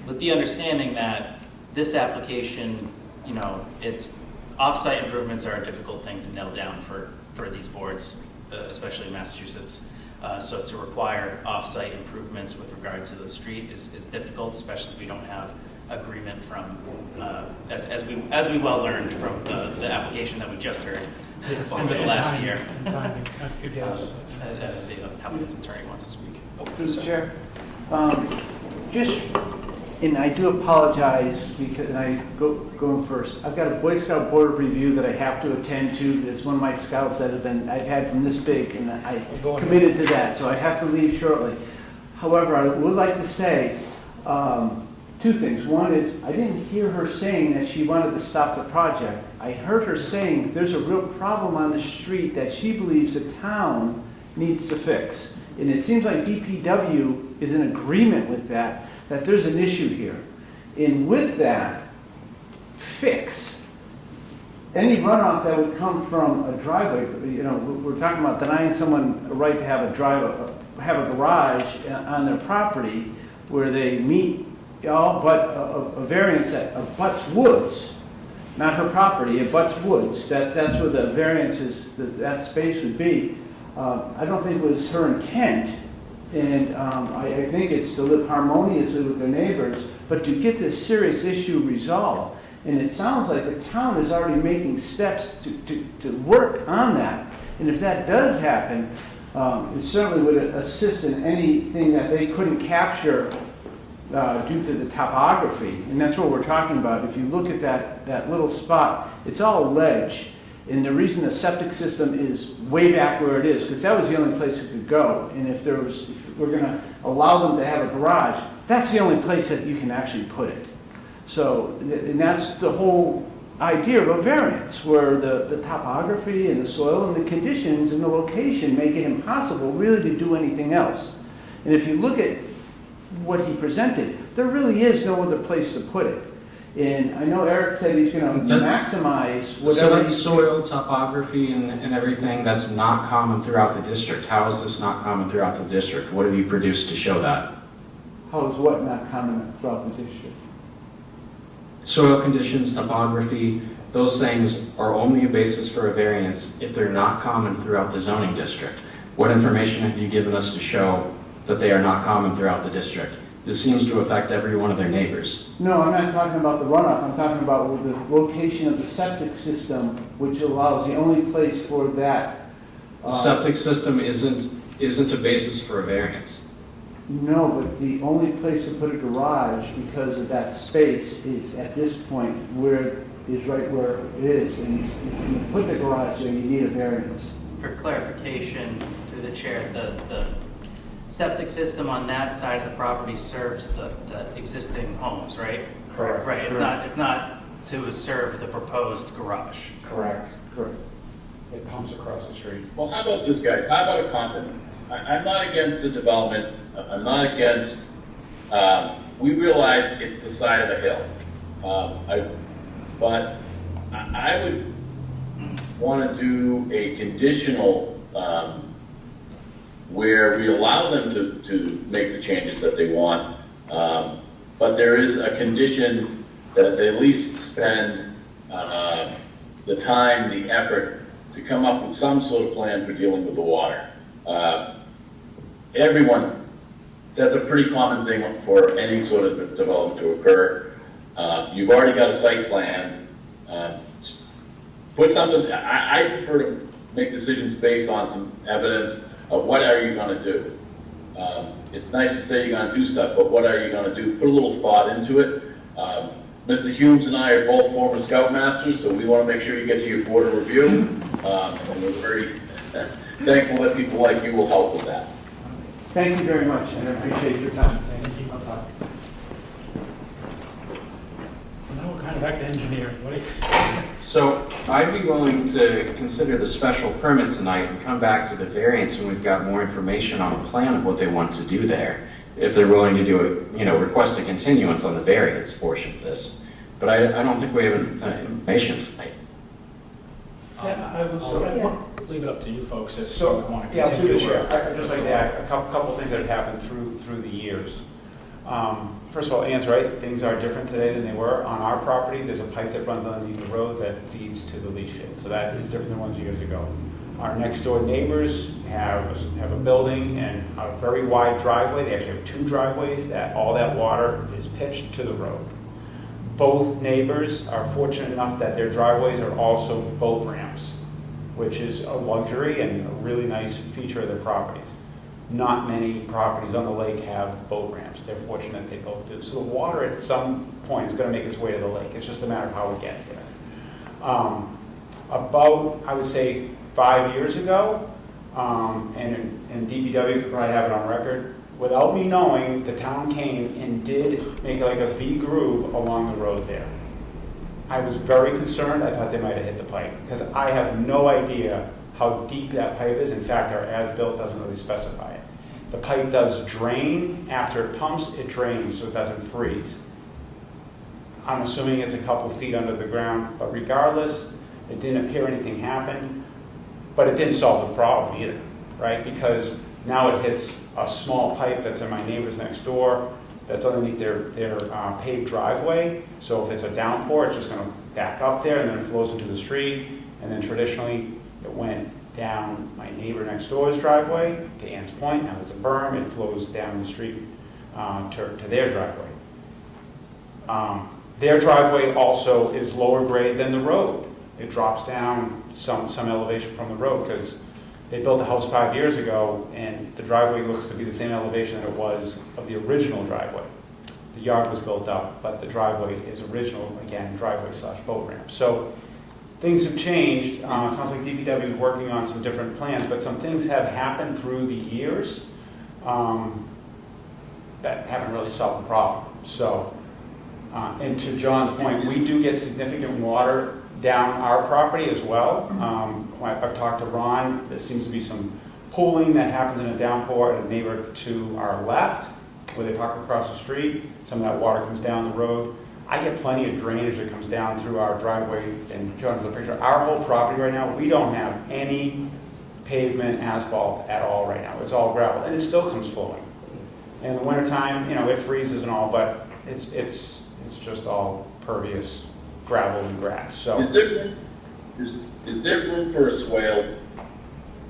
with the understanding that this application, it's off-site improvements are a difficult thing to nail down for these boards, especially in Massachusetts. So to require off-site improvements with regard to the street is difficult, especially if we don't have agreement from, as we well learned from the application that we just heard over the last year. As the applicant's attorney wants to speak. Mr. Chair, and I do apologize because, and I going first. I've got a Boy Scout Board of Review that I have to attend to. It's one of my scouts that I've had from this big, and I committed to that, so I have to leave shortly. However, I would like to say two things. One is, I didn't hear her saying that she wanted to stop the project. I heard her saying there's a real problem on the street that she believes the town needs to fix. And it seems like DPW is in agreement with that there's an issue here. And with that fix, any runoff that would come from a driveway, we're talking about denying someone a right to have a garage on their property where they meet all but a variance that abuts woods, not her property, it abuts woods. That's where the variance is, that space would be. I don't think it was her intent. And I think it's to live harmoniously with their neighbors, but to get this serious issue resolved. And it sounds like the town is already making steps to work on that. And if that does happen, it certainly would assist in anything that they couldn't capture due to the topography. And that's what we're talking about. If you look at that little spot, it's all ledge. And the reason the septic system is way back where it is, because that was the only place it could go. And if we're going to allow them to have a garage, that's the only place that you can actually put it. So, and that's the whole idea of a variance, where the topography and the soil and the conditions and the location make it impossible really to do anything else. And if you look at what he presented, there really is no other place to put it. And I know Eric said he's going to maximize whatever. So that's soil topography and everything that's not common throughout the district. How is this not common throughout the district? What have you produced to show that? How is what not common throughout the district? Soil conditions, topography, those things are only a basis for a variance if they're not common throughout the zoning district. What information have you given us to show that they are not common throughout the district? This seems to affect every one of their neighbors. No, I'm not talking about the runoff. I'm talking about the location of the septic system, which allows the only place for that. The septic system isn't a basis for a variance. No, but the only place to put a garage because of that space is at this point where is right where it is. And if you put the garage there, you need a variance. For clarification, through the chair, the septic system on that side of the property serves the existing homes, right? Correct. Right, it's not to serve the proposed garage. Correct. Correct. It comes across the street. Well, how about this, guys? How about a compromise? I'm not against the development. I'm not against, we realize it's the side of the hill. But I would want to do a conditional where we allow them to make the changes that they want. But there is a condition that they at least spend the time, the effort to come up with some sort of plan for dealing with the water. Everyone, that's a pretty common thing for any sort of development to occur. You've already got a site plan. Put something, I prefer to make decisions based on some evidence of what are you going to do. It's nice to say you're going to do stuff, but what are you going to do? Put a little thought into it. Mr. Humes and I are both former Scoutmasters, so we want to make sure you get to your board of review. And we're very thankful that people like you will help with that. Thank you very much, and I appreciate your time. Thank you. So now we're kind of back to engineering. What do you? So I'd be willing to consider the special permit tonight and come back to the variance when we've got more information on the plan of what they want to do there. If they're willing to do it, request a continuance on the variance portion of this. But I don't think we have information tonight. I'll leave it up to you folks if you So, want to yeah, through continue. the chair, I'd just like to add a couple things that have happened through the years. First of all, Ann's right, things are different today than they were. On our property, there's a pipe that runs underneath the road that feeds to the leach field, so that is different than ones years ago. Our next door neighbors have a building and a very wide driveway. They actually have 2 driveways that all that water is pitched to the road. Both neighbors are fortunate enough that their driveways are also boat ramps, which is a luxury and a really nice feature of their properties. Not many properties on the lake have boat ramps. They're fortunate they both do. So the water at some point is going to make its way to the lake. It's just a matter of how it gets there. About, I would say, 5 years ago, and DPW could probably have it on record, without me knowing, the town came and did make like a V groove along the road there. I was very concerned. I thought they might have hit the pipe because I have no idea how deep that pipe is. In fact, our as-built doesn't really specify it. The pipe does drain. After it pumps, it drains so it doesn't freeze. I'm assuming it's a couple feet under the ground, but regardless, it didn't appear anything happened. But it didn't solve the problem either, right? Because now it hits a small pipe that's in my neighbor's next door, that's underneath their paved driveway. So if it's a downpour, it's just going to back up there, and then it flows into the street. And then traditionally, it went down my neighbor next door's driveway to Ann's Point. Now there's a berm. It flows down the street to their driveway. Their driveway also is lower grade than the road. It drops down some elevation from the road because they built a house 5 years ago and the driveway looks to be the same elevation that it was of the original driveway. The yard was built up, but the driveway is original, again, driveway/boat ramp. So things have changed. It sounds like DPW is working on some different plans, but some things have happened through the years that haven't really solved the problem. So, and to John's point, we do get significant water down our property as well. I've talked to Ron. There seems to be some pooling that happens in a downpour at a neighbor to our left, where they park across the street. Some of that water comes down the road. I get plenty of drainage that comes down through our driveway, and John's the picture. Our whole property right now, we don't have any pavement, asphalt at all right now. It's all gravel, and it still comes flowing. In the wintertime, it freezes and all, but it's just all pervious gravel and grass. So Is there room for a swale?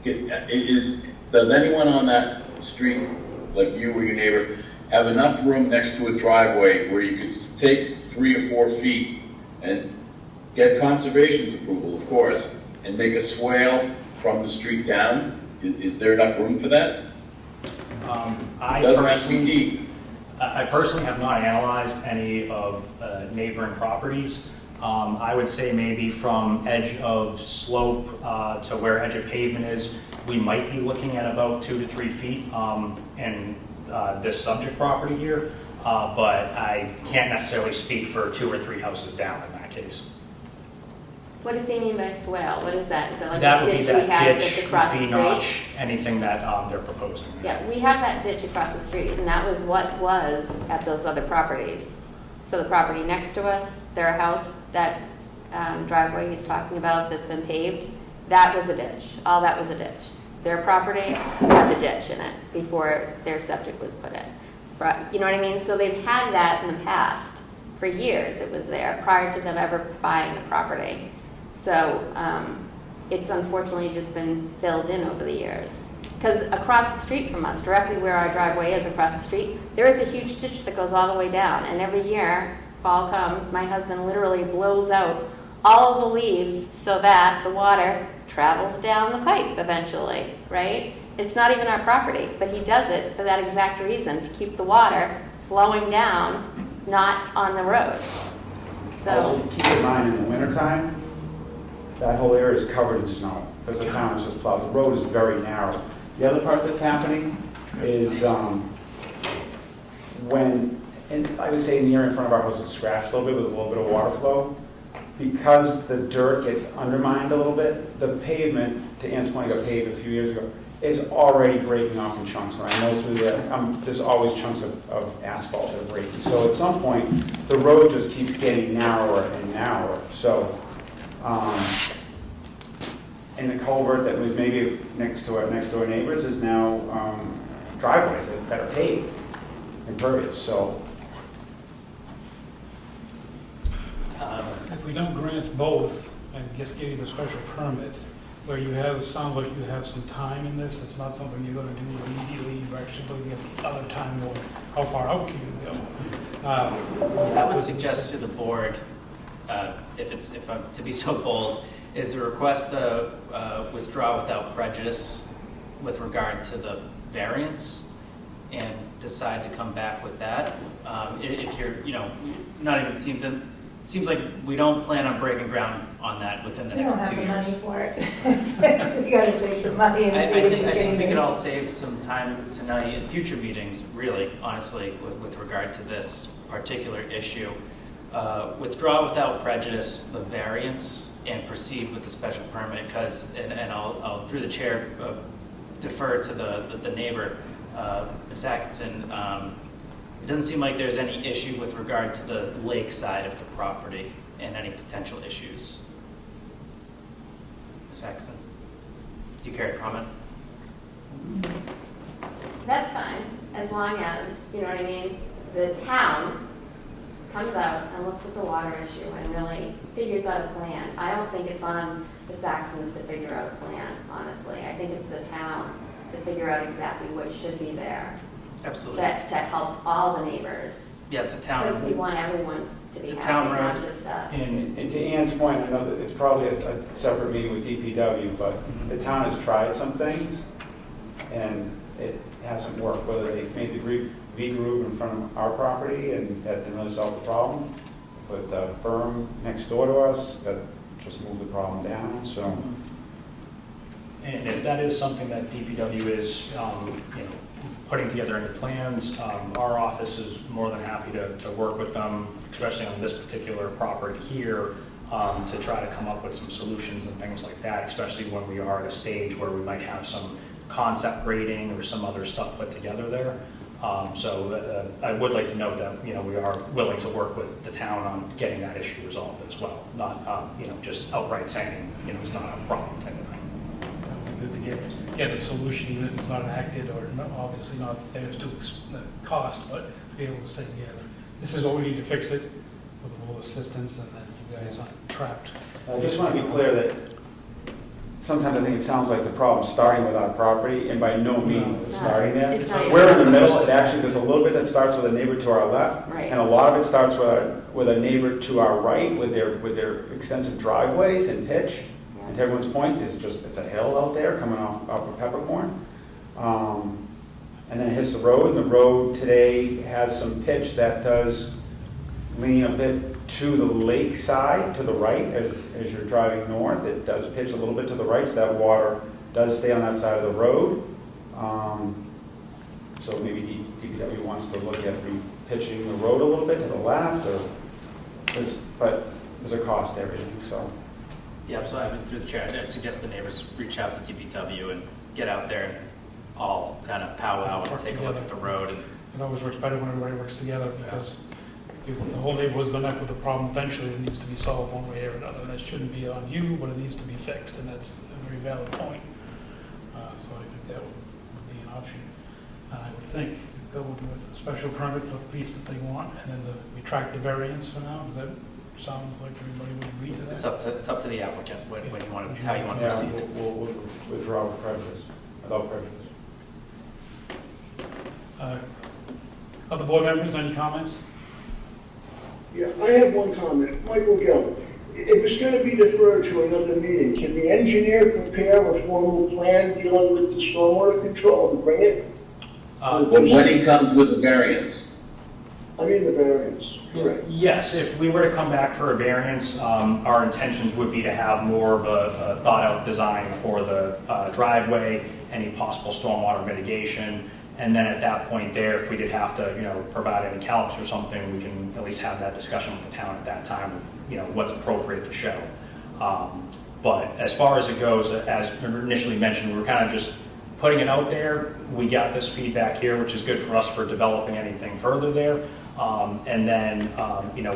Does anyone on that street, like you or your neighbor, have enough room next to a driveway where you could take 3 or 4 feet and get conservation's approval, of course, and make a swale from the street down? Is there enough room for that? I Doesn't have to be deep. I personally have not analyzed any of neighboring properties. I would say maybe from edge of slope to where edge of pavement is, we might be looking at about 2 to 3 feet in this subject property here, but I can't necessarily speak for 2 or 3 houses down in that case. What does he mean by swale? What is that? Is it like That a would be ditch we that have ditch, that's across the street? V-notch, anything that they're proposing. Yeah, we have that ditch across the street, and that was what was at those other properties. So the property next to us, their house, that driveway he's talking about that's been paved, that was a ditch. All that was a ditch. Their property had the ditch in it before their septic was put in. You know what I mean? So they've had that in the past. For years it was there, prior to them ever buying the property. So it's unfortunately just been filled in over the years. Because across the street from us, directly where our driveway is across the street, there is a huge ditch that goes all the way down. And every year, fall comes, my husband literally blows out all of the leaves so that the water travels down the pipe eventually, right? It's not even our property, but he does it for that exact reason, to keep the water flowing down not on the road. So, Also, keep in mind, in the wintertime, that whole area is covered in snow, because the town is just plowed. The road is very narrow. The other part that's happening is when, and I would say in the area in front of our house, it's scratched a little bit with a little bit of water flow. Because the dirt gets undermined a little bit, the pavement, to Ann's point, got paved a few years ago, is already breaking off in chunks. When I know through there, there's always chunks of asphalt that are breaking. So at some point, the road just keeps getting narrower and narrower. So, and the culvert that was maybe next to our next door neighbors is now driveways that are paved, impervious. So. If we don't grant both and just give you the special permit, where you have, sounds like you have some time in this, it's not something you're gonna do immediately, you're actually looking at the other time going, how far out can you go? I would suggest to the board, if I'm to be so bold, is a request to withdraw without prejudice with regard to the variance and decide to come back with that. If you're, not even seems like we don't plan on breaking ground on that within the next 2 years. We don't have the money for it. So you gotta save the money and see if you I think we can. could all save some time tonight in future meetings, really, honestly, with regard to this particular issue. Withdraw without prejudice the variance and proceed with the special permit, because, and I'll through the chair, defer to the neighbor, Ms. Atkinson. It doesn't seem like there's any issue with regard to the lake side of the property and any potential issues. Ms. Atkinson, do you care to comment? that's fine, as long as, you know what I mean, the town comes out and looks at the water issue and really figures out a plan. I don't think it's on the Saxons to figure out a plan, honestly. I think it's the town to figure out exactly what should be there. Absolutely. To help all the neighbors. Yeah, it's a Because we town. want everyone to be It's a happy, town not road. just us. And to Ann's point, I know that it's probably a separate meeting with DPW, but the town has tried some things, and it hasn't worked, whether they made the V-groove in front of our property, and that didn't really solve the problem, but the berm next door to us, that just moved the problem down, so. And if that is something that DPW is, putting together any plans, our office is more than happy to work with them, especially on this particular property here, to try to come up with some solutions and things like that, especially when we are at a stage where we might have some concept grading or some other stuff put together there. So I would like to note that, we are willing to work with the town on getting that issue resolved as well, not, just outright saying, it's not a problem type of thing. Good to get a solution, even if it's not enacted or obviously not theirs to cost, but to be able to say, yeah, this is what we need to fix it with a little assistance, and then you guys aren't trapped. I just want to be clear that sometimes I think it sounds like the problem's starting with our property, and by no means is it starting there. It's not. We're in the middle, and actually there's a little bit that starts with a neighbor to our left, Right. and a lot of it starts with a neighbor to our right with their extensive driveways and pitch. And to everyone's point, it's a hill out there coming off of Peppercorn. And then it hits the road, and the road today has some pitch that does lean a bit to the lake side, to the right, as you're driving north. It does pitch a little bit to the right, so that water does stay on that side of the road. So maybe DPW wants to look at pitching the road a little bit to the left, but there's a cost to everything, so. Yeah, so through the chair, I'd suggest the neighbors reach out to DPW and get out there and all kind of powwow and take a look at the road. And It always works better when everybody works together, because if the whole neighborhood's going to end up with a problem eventually, it needs to be solved one way or another. And it shouldn't be on you, but it needs to be fixed, and that's a very valid point. So I think that would be an option. I would think go with a special permit for the piece that they want, and then retract the variance for now. Does that sounds like everybody would agree to that? it's up to the applicant when you want to, how you want to Yeah, proceed. we'll withdraw with prejudice, without prejudice. Other board members, any comments? Yeah, I have one comment. Michael Gill, if it's going to be deferred to another meeting, can the engineer prepare a formal plan dealing with the stormwater control and bring it? When he comes with the variance. I mean the variance, correct? Yes, if we were to come back for a variance, our intentions would be to have more of a thought-out design for the driveway, any possible stormwater mitigation, and then at that point there, if we did have to, provide any calcs or something, we can at least have that discussion with the town at that time of, what's appropriate to show. But as far as it goes, as initially mentioned, we're kind of just putting it out there. We got this feedback here, which is good for us for developing anything further there. And then,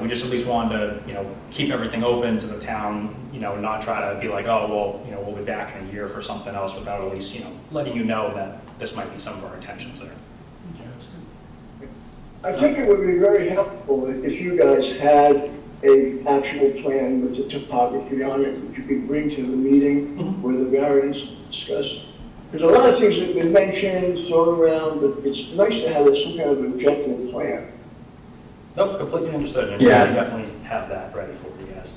we just at least wanted to, keep everything open to the town, not try to be like, oh, well, we'll be back in a year for something else without at least, letting you know that this might be some of our intentions there. I think it would be very helpful if you guys had a actual plan with the topography on it, which you could bring to the meeting where the variance is discussed. Because a lot of things have been mentioned, thrown around, but it's nice to have some kind of objective plan. Nope, completely understood. And Yeah. we definitely have that ready for you guys.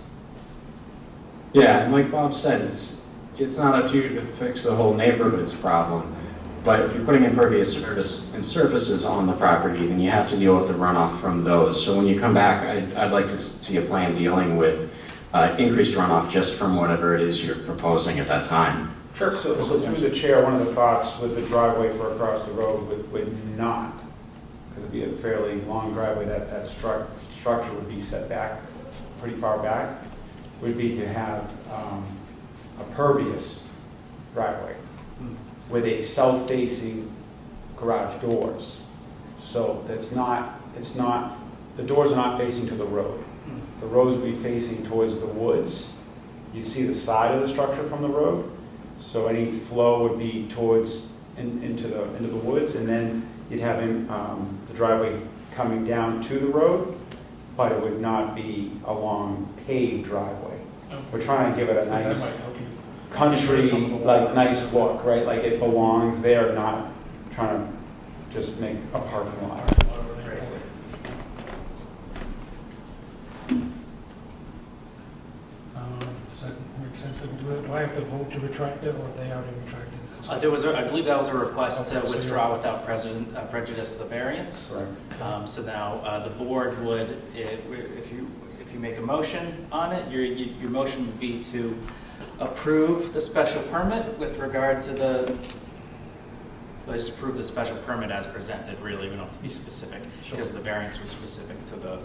Yeah, and like Bob said, it's not up to you to fix the whole neighborhood's problem, but if you're putting impervious surface and surfaces on the property, then you have to deal with the runoff from those. So when you come back, I'd like to see a plan dealing with increased runoff just from whatever it is you're proposing at that time. Sure. So through the chair, one of the thoughts with the driveway for across the road would not, because it'd be a fairly long driveway, that structure would be set back pretty far back, would be to have a pervious driveway with a south-facing garage doors. So the doors are not facing to the road. The roads would be facing towards the woods. You'd see the side of the structure from the road. So any flow would be towards into the woods, and then you'd have the driveway coming down to the road, but it would not be a long paved driveway. We're trying to give it a nice country, like nice look, right? Like it belongs there, not trying to just make a parking lot. Does that make sense that we do it? Do I have to vote to retract it, or they already retracted it? I believe that was a request to Okay, so withdraw without prejudice the variance. Correct. So now the board would, if you make a motion on it, your motion would be to approve the special permit with regard to just approve the special permit as presented, really. We don't have to be specific because the variance was specific to the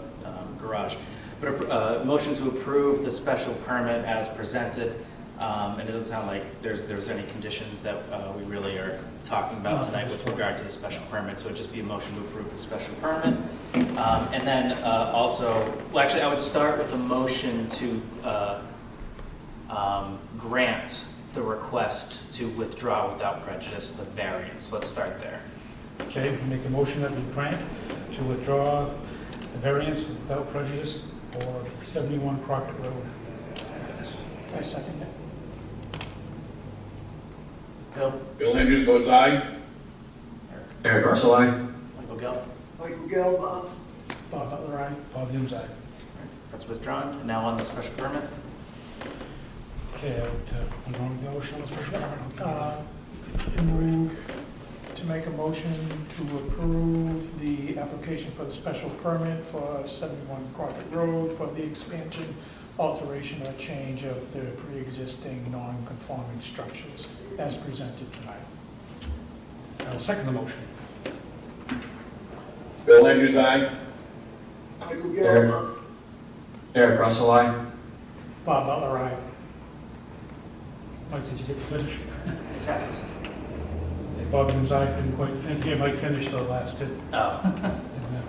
garage. But a motion to approve the special permit as presented. And it doesn't sound like there's any conditions that we really are talking about tonight with regard to the special permit, so it'd just be a motion to approve the special permit. And then actually, I would start with a motion to grant the request to withdraw without prejudice the variance. Let's start there. Okay, make a motion that we grant to withdraw the variance without prejudice for 71 Crockett Road. I second it. Bill Andrews votes aye. Eric Russell, aye. Michael Gell. Michael Gelbach, Bob Butler, aye. Bob Humes, aye. That's withdrawn. And now on the special permit. Okay, I'm going to go on the special permit. Move to make a motion to approve the application for the special permit for 71 Crockett Road for the expansion, alteration, or change of the pre-existing non-conforming structures as presented tonight. I'll second the motion. Bill Andrews, aye. Michael Gelbach, Eric Russell, aye. Bob Butler, aye. Mike, did you get to finish? It passes. Bob Humes, I didn't quite think you might finish the last bit. Oh,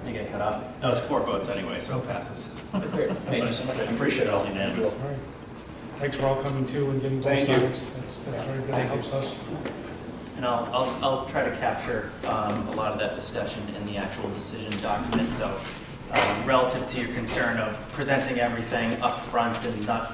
you get cut off. No, it's 4 votes anyway, so it passes. Thank you so much. I appreciate it. All unanimous. All right. Thanks for all coming too and getting both Thank you. sides. That's very good. It helps us. And I'll try to capture a lot of that discussion in the actual decision document. So relative to your concern of presenting everything up front and not,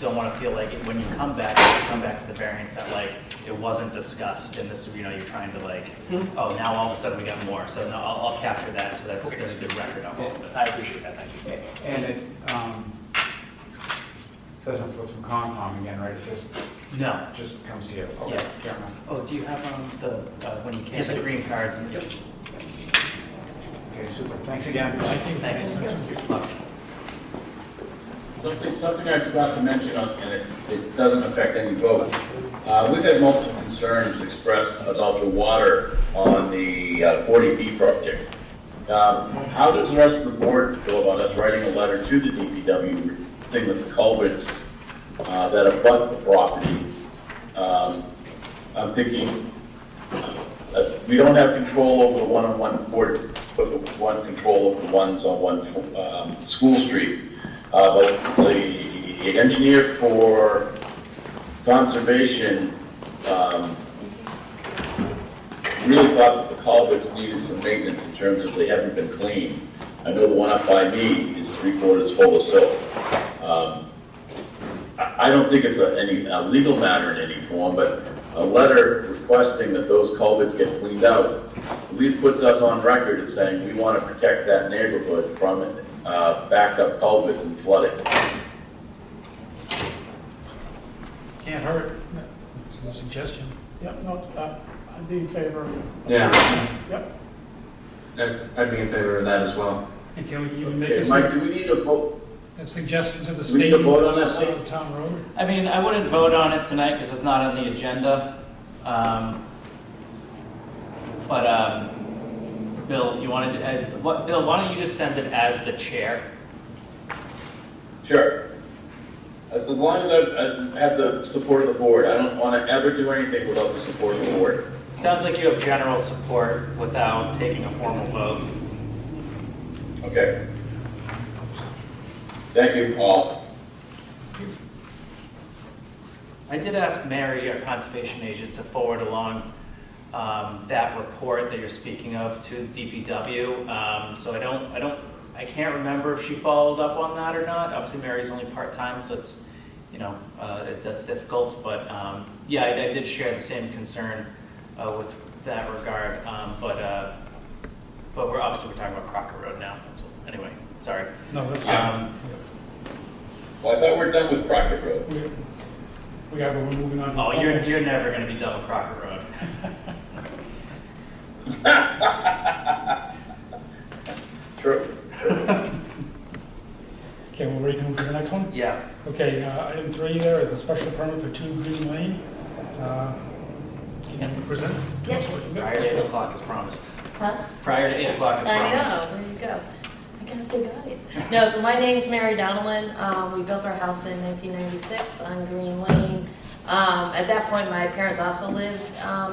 don't want to feel like when you come back for the variance that like it wasn't discussed and this, you're trying to like, oh, now all of a sudden we got more. So no, I'll capture that so there's a good record of all of it. I appreciate that. Thank you. And it doesn't put some Concom again, right? It No. just comes here. Okay, Yeah. fair enough. Oh, do you have when you came the green cards? And, Okay, super. Thanks again. Thanks. Good luck. Something I forgot to mention, and it doesn't affect any vote. We've had multiple concerns expressed about the water on the 40B project. How does the rest of the board feel about us writing a letter to the DPW thing with the culverts that abut the property? I'm thinking we don't have control over the one-on-one board, but the one control over the ones on one School Street. But the engineer for conservation really thought that the culverts needed some maintenance in terms of they haven't been cleaned. I know the one up by me is 3/4 full of silt. I don't think it's a legal matter in any form, but a letter requesting that those culverts get cleaned out at least puts us on record as saying we want to protect that neighborhood from backed up culverts and flooding. Can't hurt. It's a suggestion. Yep, no, I'd be in favor of. Yeah, Yep. I'd be in favor of that as well. And can we even make Okay, Mike, do we need a vote? a suggestion to the Do we need state? to vote on that? Side of town road? I mean, I wouldn't vote on it tonight because it's not on the agenda. But Bill, if you wanted to, Bill, why don't you just send it as the chair? Sure. As long as I have the support of the board. I don't want to ever do anything without the support of the board. It sounds like you have general support without taking a formal vote. Okay. Thank you, all. I did ask Mary, our conservation agent, to forward along that report that you're speaking of to DPW. So I can't remember if she followed up on that or not. Obviously, Mary's only part-time, so it's, that's difficult. But yeah, I did share the same concern with that regard. But we're talking about Crocker Road now. So anyway, sorry. No, that's fine. Well, I thought we were done with Crockett Road. We're moving on. Oh, you're never going to be done with Crocker Road. True. Okay, we're ready to move to the next one? Yeah. Okay, item 3 there is a special permit for 2 Green Lane. Can you present? Yeah. Prior to 8 o'clock as promised. Huh? Prior to 8 o'clock as I promised. know, there you go. I got a big audience. No, so my name's Mary Donellan. We built our house in 1996 on Green Lane. At that point, my parents also lived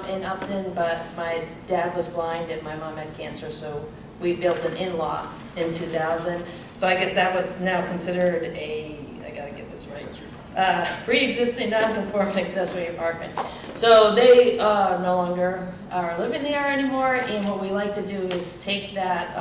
in Upton, but my dad was blind and my mom had cancer, so we built an in-law in 2000. So I guess that was now considered I gotta get this right, pre-existing non-conforming accessory apartment. So they no longer are living there anymore, and what we like to do is take that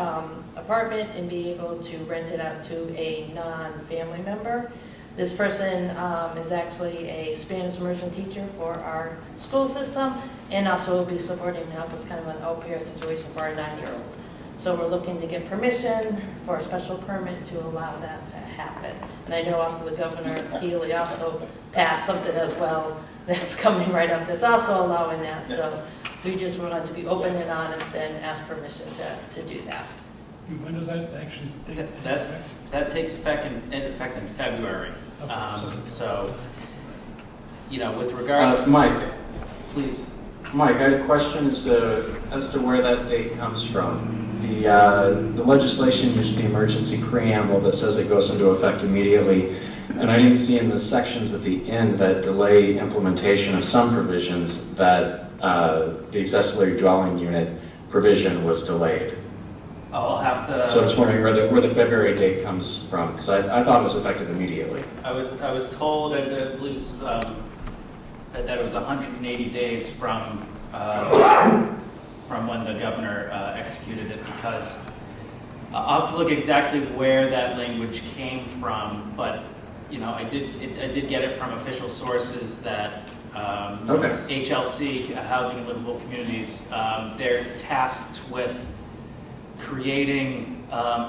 apartment and be able to rent it out to a non-family member. This person is actually a Spanish immersion teacher for our school system, and also will be supporting and help us kind of an au pair situation for our 9-year-old. So we're looking to get permission for a special permit to allow that to happen. And I know also the Governor Healy also passed something as well that's coming right up that's also allowing that. So we just wanted to be open and honest and ask permission to do that. When does that actually take effect? That takes effect in February. So, with regard Mike, please. Mike, I had a question as to where that date comes from. The legislation used the emergency preamble that says it goes into effect immediately, and I didn't see in the sections at the end that delay implementation of some provisions that the accessory dwelling unit provision was delayed. I'll have to. So I was wondering where the February date comes from, because I thought it was effective immediately. I was told, I believe, that it was 180 days from when the governor executed it, because I'll have to look exactly where that language came from, but I did get it from official sources that HLC, Housing and Livable Communities, they're tasked with creating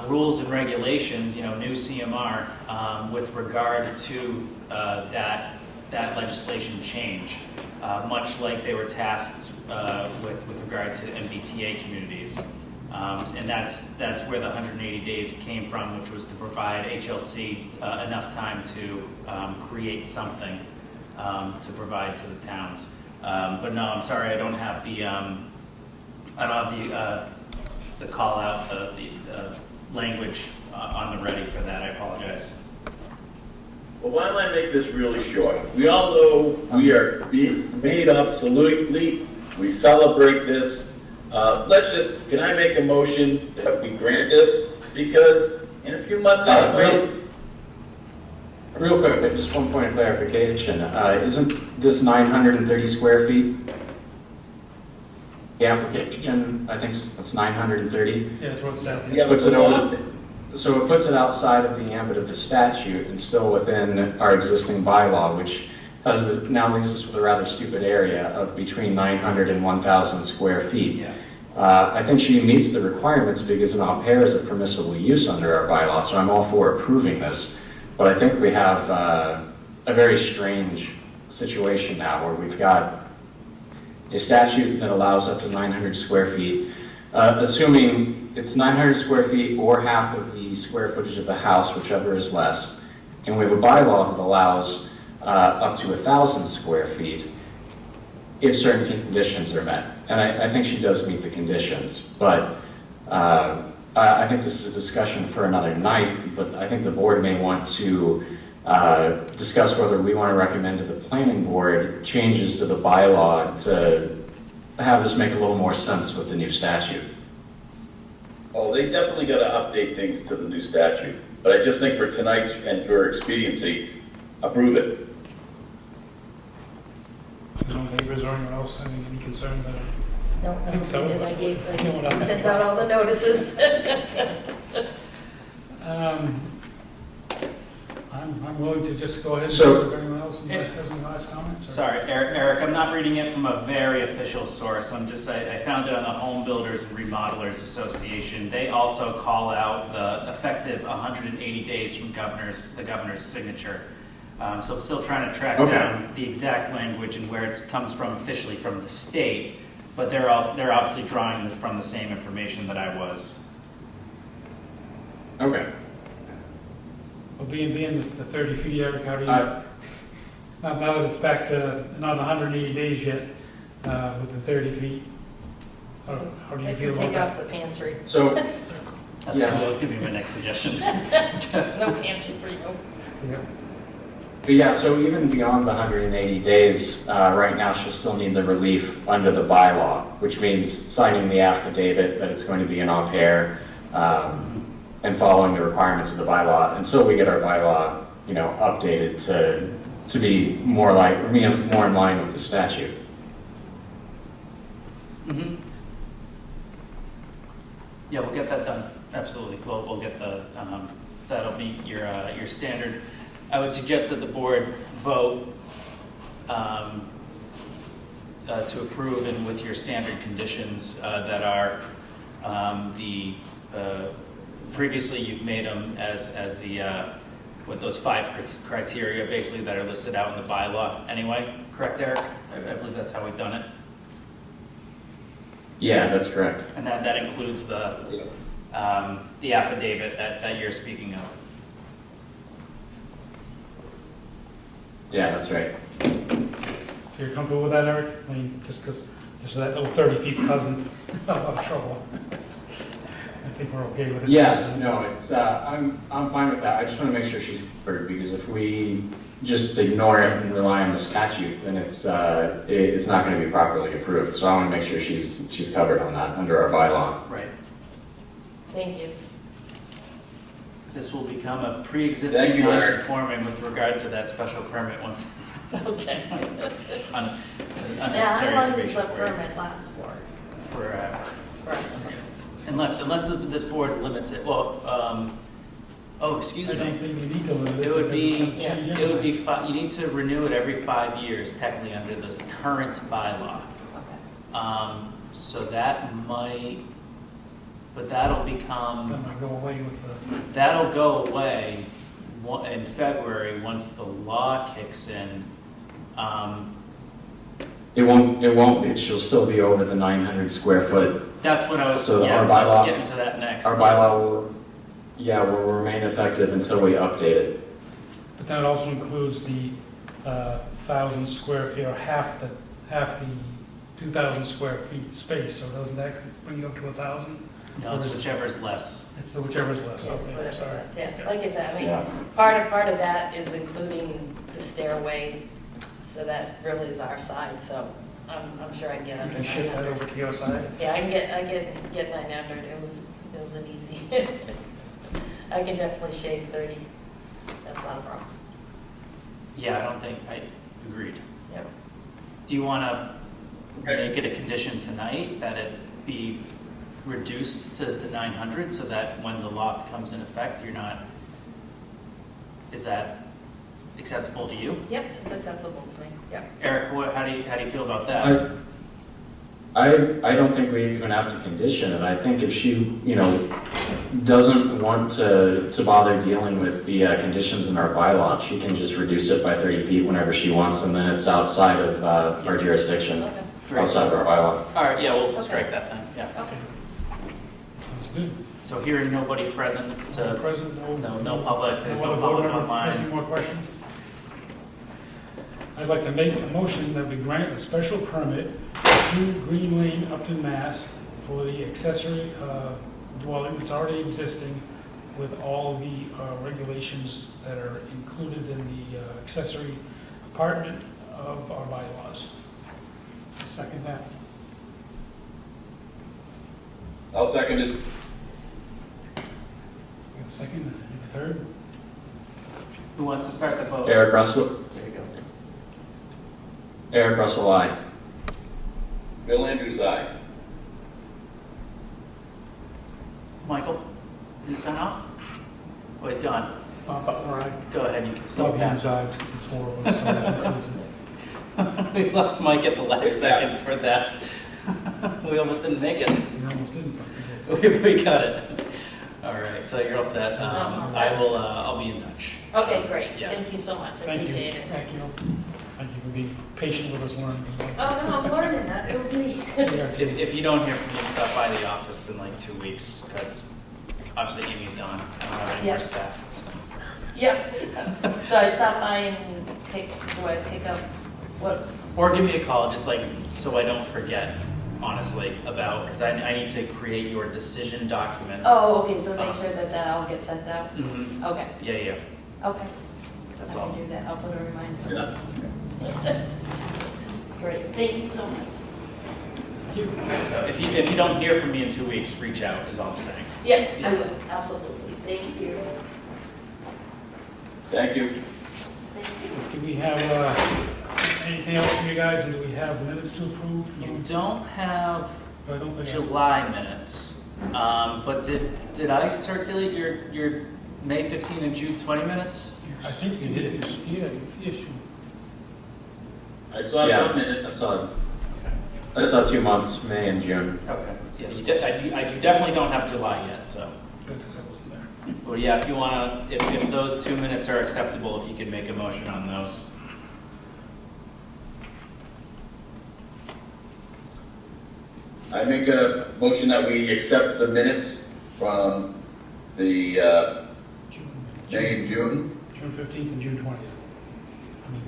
rules and regulations, new CMR, with regard to that legislation change, much like they were tasked with regard to MBTA communities. And that's where the 180 days came from, which was to provide HLC enough time to create something to provide to the towns. But no, I'm sorry, I don't have the call out, the language on the ready for that. I apologize. Well, why don't I make this really short? We all know we are being made absolutely. We celebrate this. Can I make a motion that we grant this? Because in a few months anyways. Real quick, just one point of clarification. Isn't this 930 square feet? The application, I think it's 930. Yeah, that's what it says. Yeah, Puts it over, so it puts it outside of the ambit of the statute and still within our existing bylaw, which now leaves us with a rather stupid area of between 900 and 1,000 square feet. Yeah. I think she meets the requirements because an au pair is a permissible use under our bylaw, so I'm all for approving this. But I think we have a very strange situation now where we've got a statute that allows up to 900 square feet, assuming it's 900 square feet or half of the square footage of the house, whichever is less. And we have a bylaw that allows up to 1,000 square feet if certain conditions are met. And I think she does meet the conditions, but I think this is a discussion for another night, but I think the board may want to discuss whether we want to recommend to the planning board changes to the bylaw to have this make a little more sense with the new statute. Oh, they definitely got to update things to the new statute. But I just think for tonight and for expediency, approve it. No neighbors or anyone else, any concerns? No, I think so. I gave, No one I else. sent out all the notices. I'm willing to just go ahead and So- if anyone else has any last comments. or- Sorry, Eric, I'm not reading it from a very official source. I found it on the Home Builders and Remodelers Association. They also call out the effective 180 days from the governor's signature. So I'm still trying to track down the exact language and where it comes from officially from the state, but they're obviously drawing this from the same information that I was. Okay. Well, being the 30 feet, Eric, how do you, now that it's back to not 180 days yet, with the 30 feet, how do you If feel you about take that? off the pantry. So, That's Yes. that was going to be my next suggestion. No pantry for you. Yeah. but yeah, so even beyond the 180 days, right now she'll still need the relief under the bylaw, which means signing the affidavit that it's going to be an au pair, and following the requirements of the bylaw until we get our bylaw, updated to be more in line with the statute. Mm-hmm. Yeah, we'll get that done. Absolutely. We'll get that'll be your standard. I would suggest that the board vote to approve and with your standard conditions that are previously you've made them as the with those 5 criteria basically that are listed out in the bylaw anyway. Correct, Eric? I believe that's how we've done it. Yeah, that's correct. And that includes the affidavit that you're speaking of. Yeah, that's right. So you're comfortable with that, Eric? I mean, just because that little 30 feet's causing a lot of trouble. I think we're okay with it. Yeah, no, it's, I'm fine with that. I just want to make sure she's covered, because if we just ignore it and rely on the statute, then it's not going to be properly approved. So I want to make sure she's covered on that under our bylaw. Right. Thank you. This will become a Thank pre-existing you, Eric. non-conforming with regard to that special permit once Okay. it's Yeah, unnecessary how long does information the for you. permit last for? Forever. Forever. Unless this board limits it. Well, excuse I me. don't think you need to limit it. It would because be, it's gonna change it would anyway. be, you need to renew it every 5 years technically under this current bylaw. Okay. So that might, but that'll become. That might go away with the, That'll go away in February once the law kicks in. It won't be, she'll still be over the 900 square foot. That's what I was, So yeah, our I was bylaw- getting to that next. Our bylaw will remain effective until we update it. But that also includes the 1,000 square feet, or half the 2,000 square feet space, so doesn't that bring you up to 1,000? No, it's whichever's less. It's the whichever's less, Yeah, okay, whatever I'm sorry. it is, yeah. Like I said, I mean, Yeah. part of that is including the stairway, so that really is our side, so I'm sure I can get You under can shift that 900. over to your side. Yeah, I can get 900, it was an easy. I can definitely shave 30, that's not a problem. Yeah, I don't think, I agreed. Yep. Do you want to make it a condition tonight that it be reduced to the 900 so that when the law comes in effect, you're not, is that acceptable to you? Yep, it's acceptable to me, yep. Eric, how do you feel about that? I don't think we even have to condition it. I think if she, doesn't want to bother dealing with the conditions in our bylaw, she can just reduce it by 30 feet whenever she wants, and then it's outside of our jurisdiction, Okay. outside of our bylaw. All right, yeah, we'll Okay. strike that then, yeah. Okay. Sounds good. So hearing nobody present to, Present, no public, there's no other public board member online. has any more questions? I'd like to make a motion that we grant a special permit to Green Lane, Upton, Mass. For the accessory dwelling that's already existing with all the regulations that are included in the accessory apartment of our bylaws. I second that. I'll second it. Got a second, and a third? Who wants to start the vote? Eric Russell, There you go. Eric Russell, aye. Bill Andrews, aye. Michael, you sign off? Oh, he's gone. Butler, aye. Go ahead, you can still Bob pass. Hughes, aye. It's 4 of us, so that includes it. We lost Mike at the last second for that. We almost didn't make it. We almost didn't, but we did. We got it. All right, so you're all set. I'll be in touch. Okay, great, Yeah. thank you so much, I Thank you. appreciate it. Thank you. Thank you for being patient with us learning. Oh, no, I'm learning that, it was neat. If you don't hear from me, stop by the office in like 2 weeks, because obviously Amy's gone. I don't have any more Yeah. staff, so. Yep, so I stop by and pick up what, Or give me a call, just like, so I don't forget, honestly, about, because I need to create your decision document. oh, okay, so make sure that all gets sent out? Mhm. Okay, Yeah, okay. that's I all. can do that, I'll put a reminder. Yeah. Great, thank you so much. So if you don't hear from me in 2 weeks, reach out, is all I'm saying. Yeah, I will, absolutely, thank you. Thank you. Thank you. Do we have anything else from you guys, and do we have minutes to approve? You don't have I don't think I- July minutes, but did I circulate your May 15 and June 20 minutes? I think you did. Yeah, issue. I saw Yeah, some minutes. I saw 2 months, May and June. Okay, so yeah, you definitely don't have July yet, so. Because I wasn't there. Well, yeah, if you wanna, if those 2 minutes are acceptable, if you could make a motion on those. I make a motion that we accept the minutes from the May and June. June 15th and June 20th. I mean,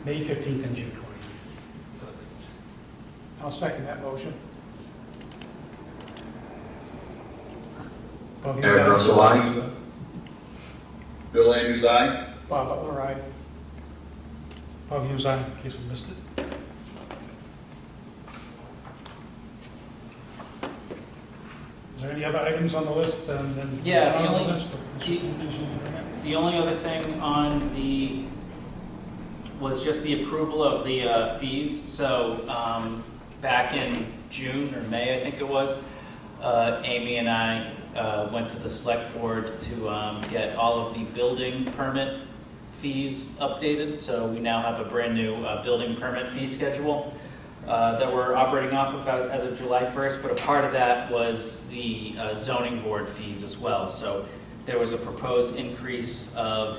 May 15th and June 20th. I'll second that motion. Bob Hughes, Eric aye. Russell, aye. Bill Andrews, aye. Bob Butler, aye. Bob Hughes, aye, in case we missed it. Is there any other items on the list than? Yeah, the on only- list, but things you need to bring up? The only other thing on was just the approval of the fees. So back in June or May, I think it was, Amy and I went to the select board to get all of the building permit fees updated. So we now have a brand new building permit fee schedule that we're operating off of as of July 1st. But a part of that was the zoning board fees as well. So there was a proposed increase of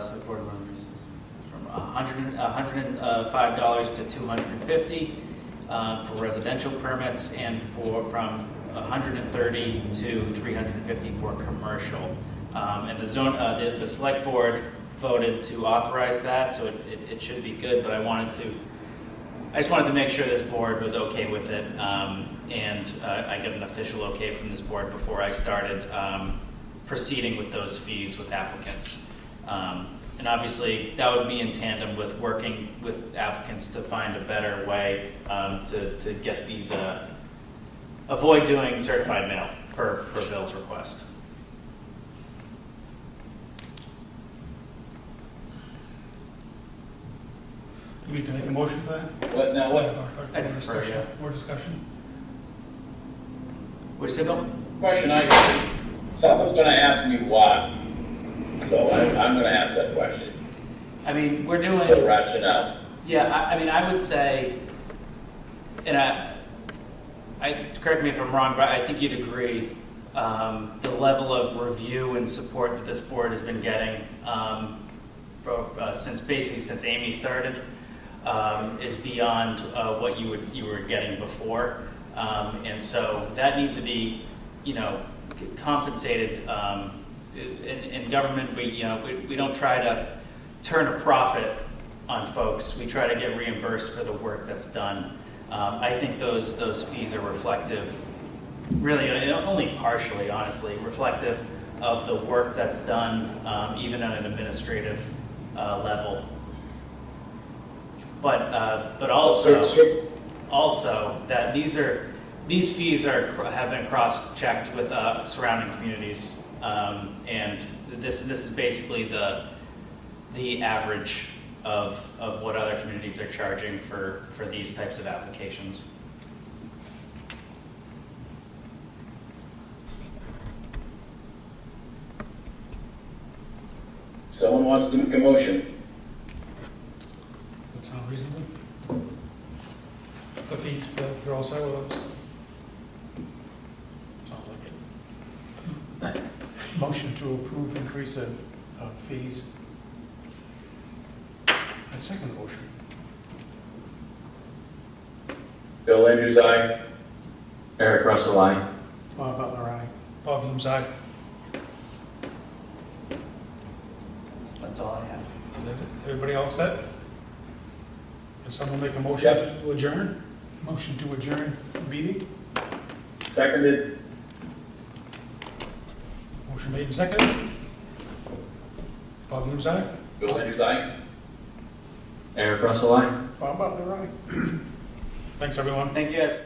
select board members from $105 to $250 for residential permits, and from $130 to $350 for commercial. And the select board voted to authorize that, so it should be good. But I just wanted to make sure this board was okay with it, and I got an official okay from this board before I started proceeding with those fees with applicants. And obviously, that would be in tandem with working with applicants to find a better way to get these, avoid doing certified mail per Bill's request. Do we need to make a motion for that? What, now what? I prefer, yeah. More discussion? What'd you say, Bill? Question someone's gonna ask me why, so I'm gonna ask that question. I mean, we're doing... So rationale. Yeah, I mean, I would say, and correct me if I'm wrong, but I think you'd agree, the level of review and support that this board has been getting since Amy started is beyond what you were getting before, and so that needs to be, compensated. In government, we don't try to turn a profit on folks. We try to get reimbursed for the work that's done. I think those fees are reflective, really only partially, honestly, reflective of the work that's done, even on an administrative level. But also that these fees have been cross-checked with surrounding communities, and this is basically the average of what other communities are charging for these types of applications. Someone wants to make a motion. That sound reasonable? The fees, you're all set with those? Sounds like it. Motion to approve increase of fees. I second the motion. Bill Andrews, aye. Eric Russell, aye. Bob Butler, aye. Bob Humes, aye. That's all I have. Is that it? Everybody all set? Can someone make a motion to adjourn? Motion to adjourn the meeting. Seconded. Motion made and seconded. Bob Humes, aye. Bill Andrews, aye. Eric Russell, aye. Bob Butler, aye. Thanks, everyone. Thank you, guys.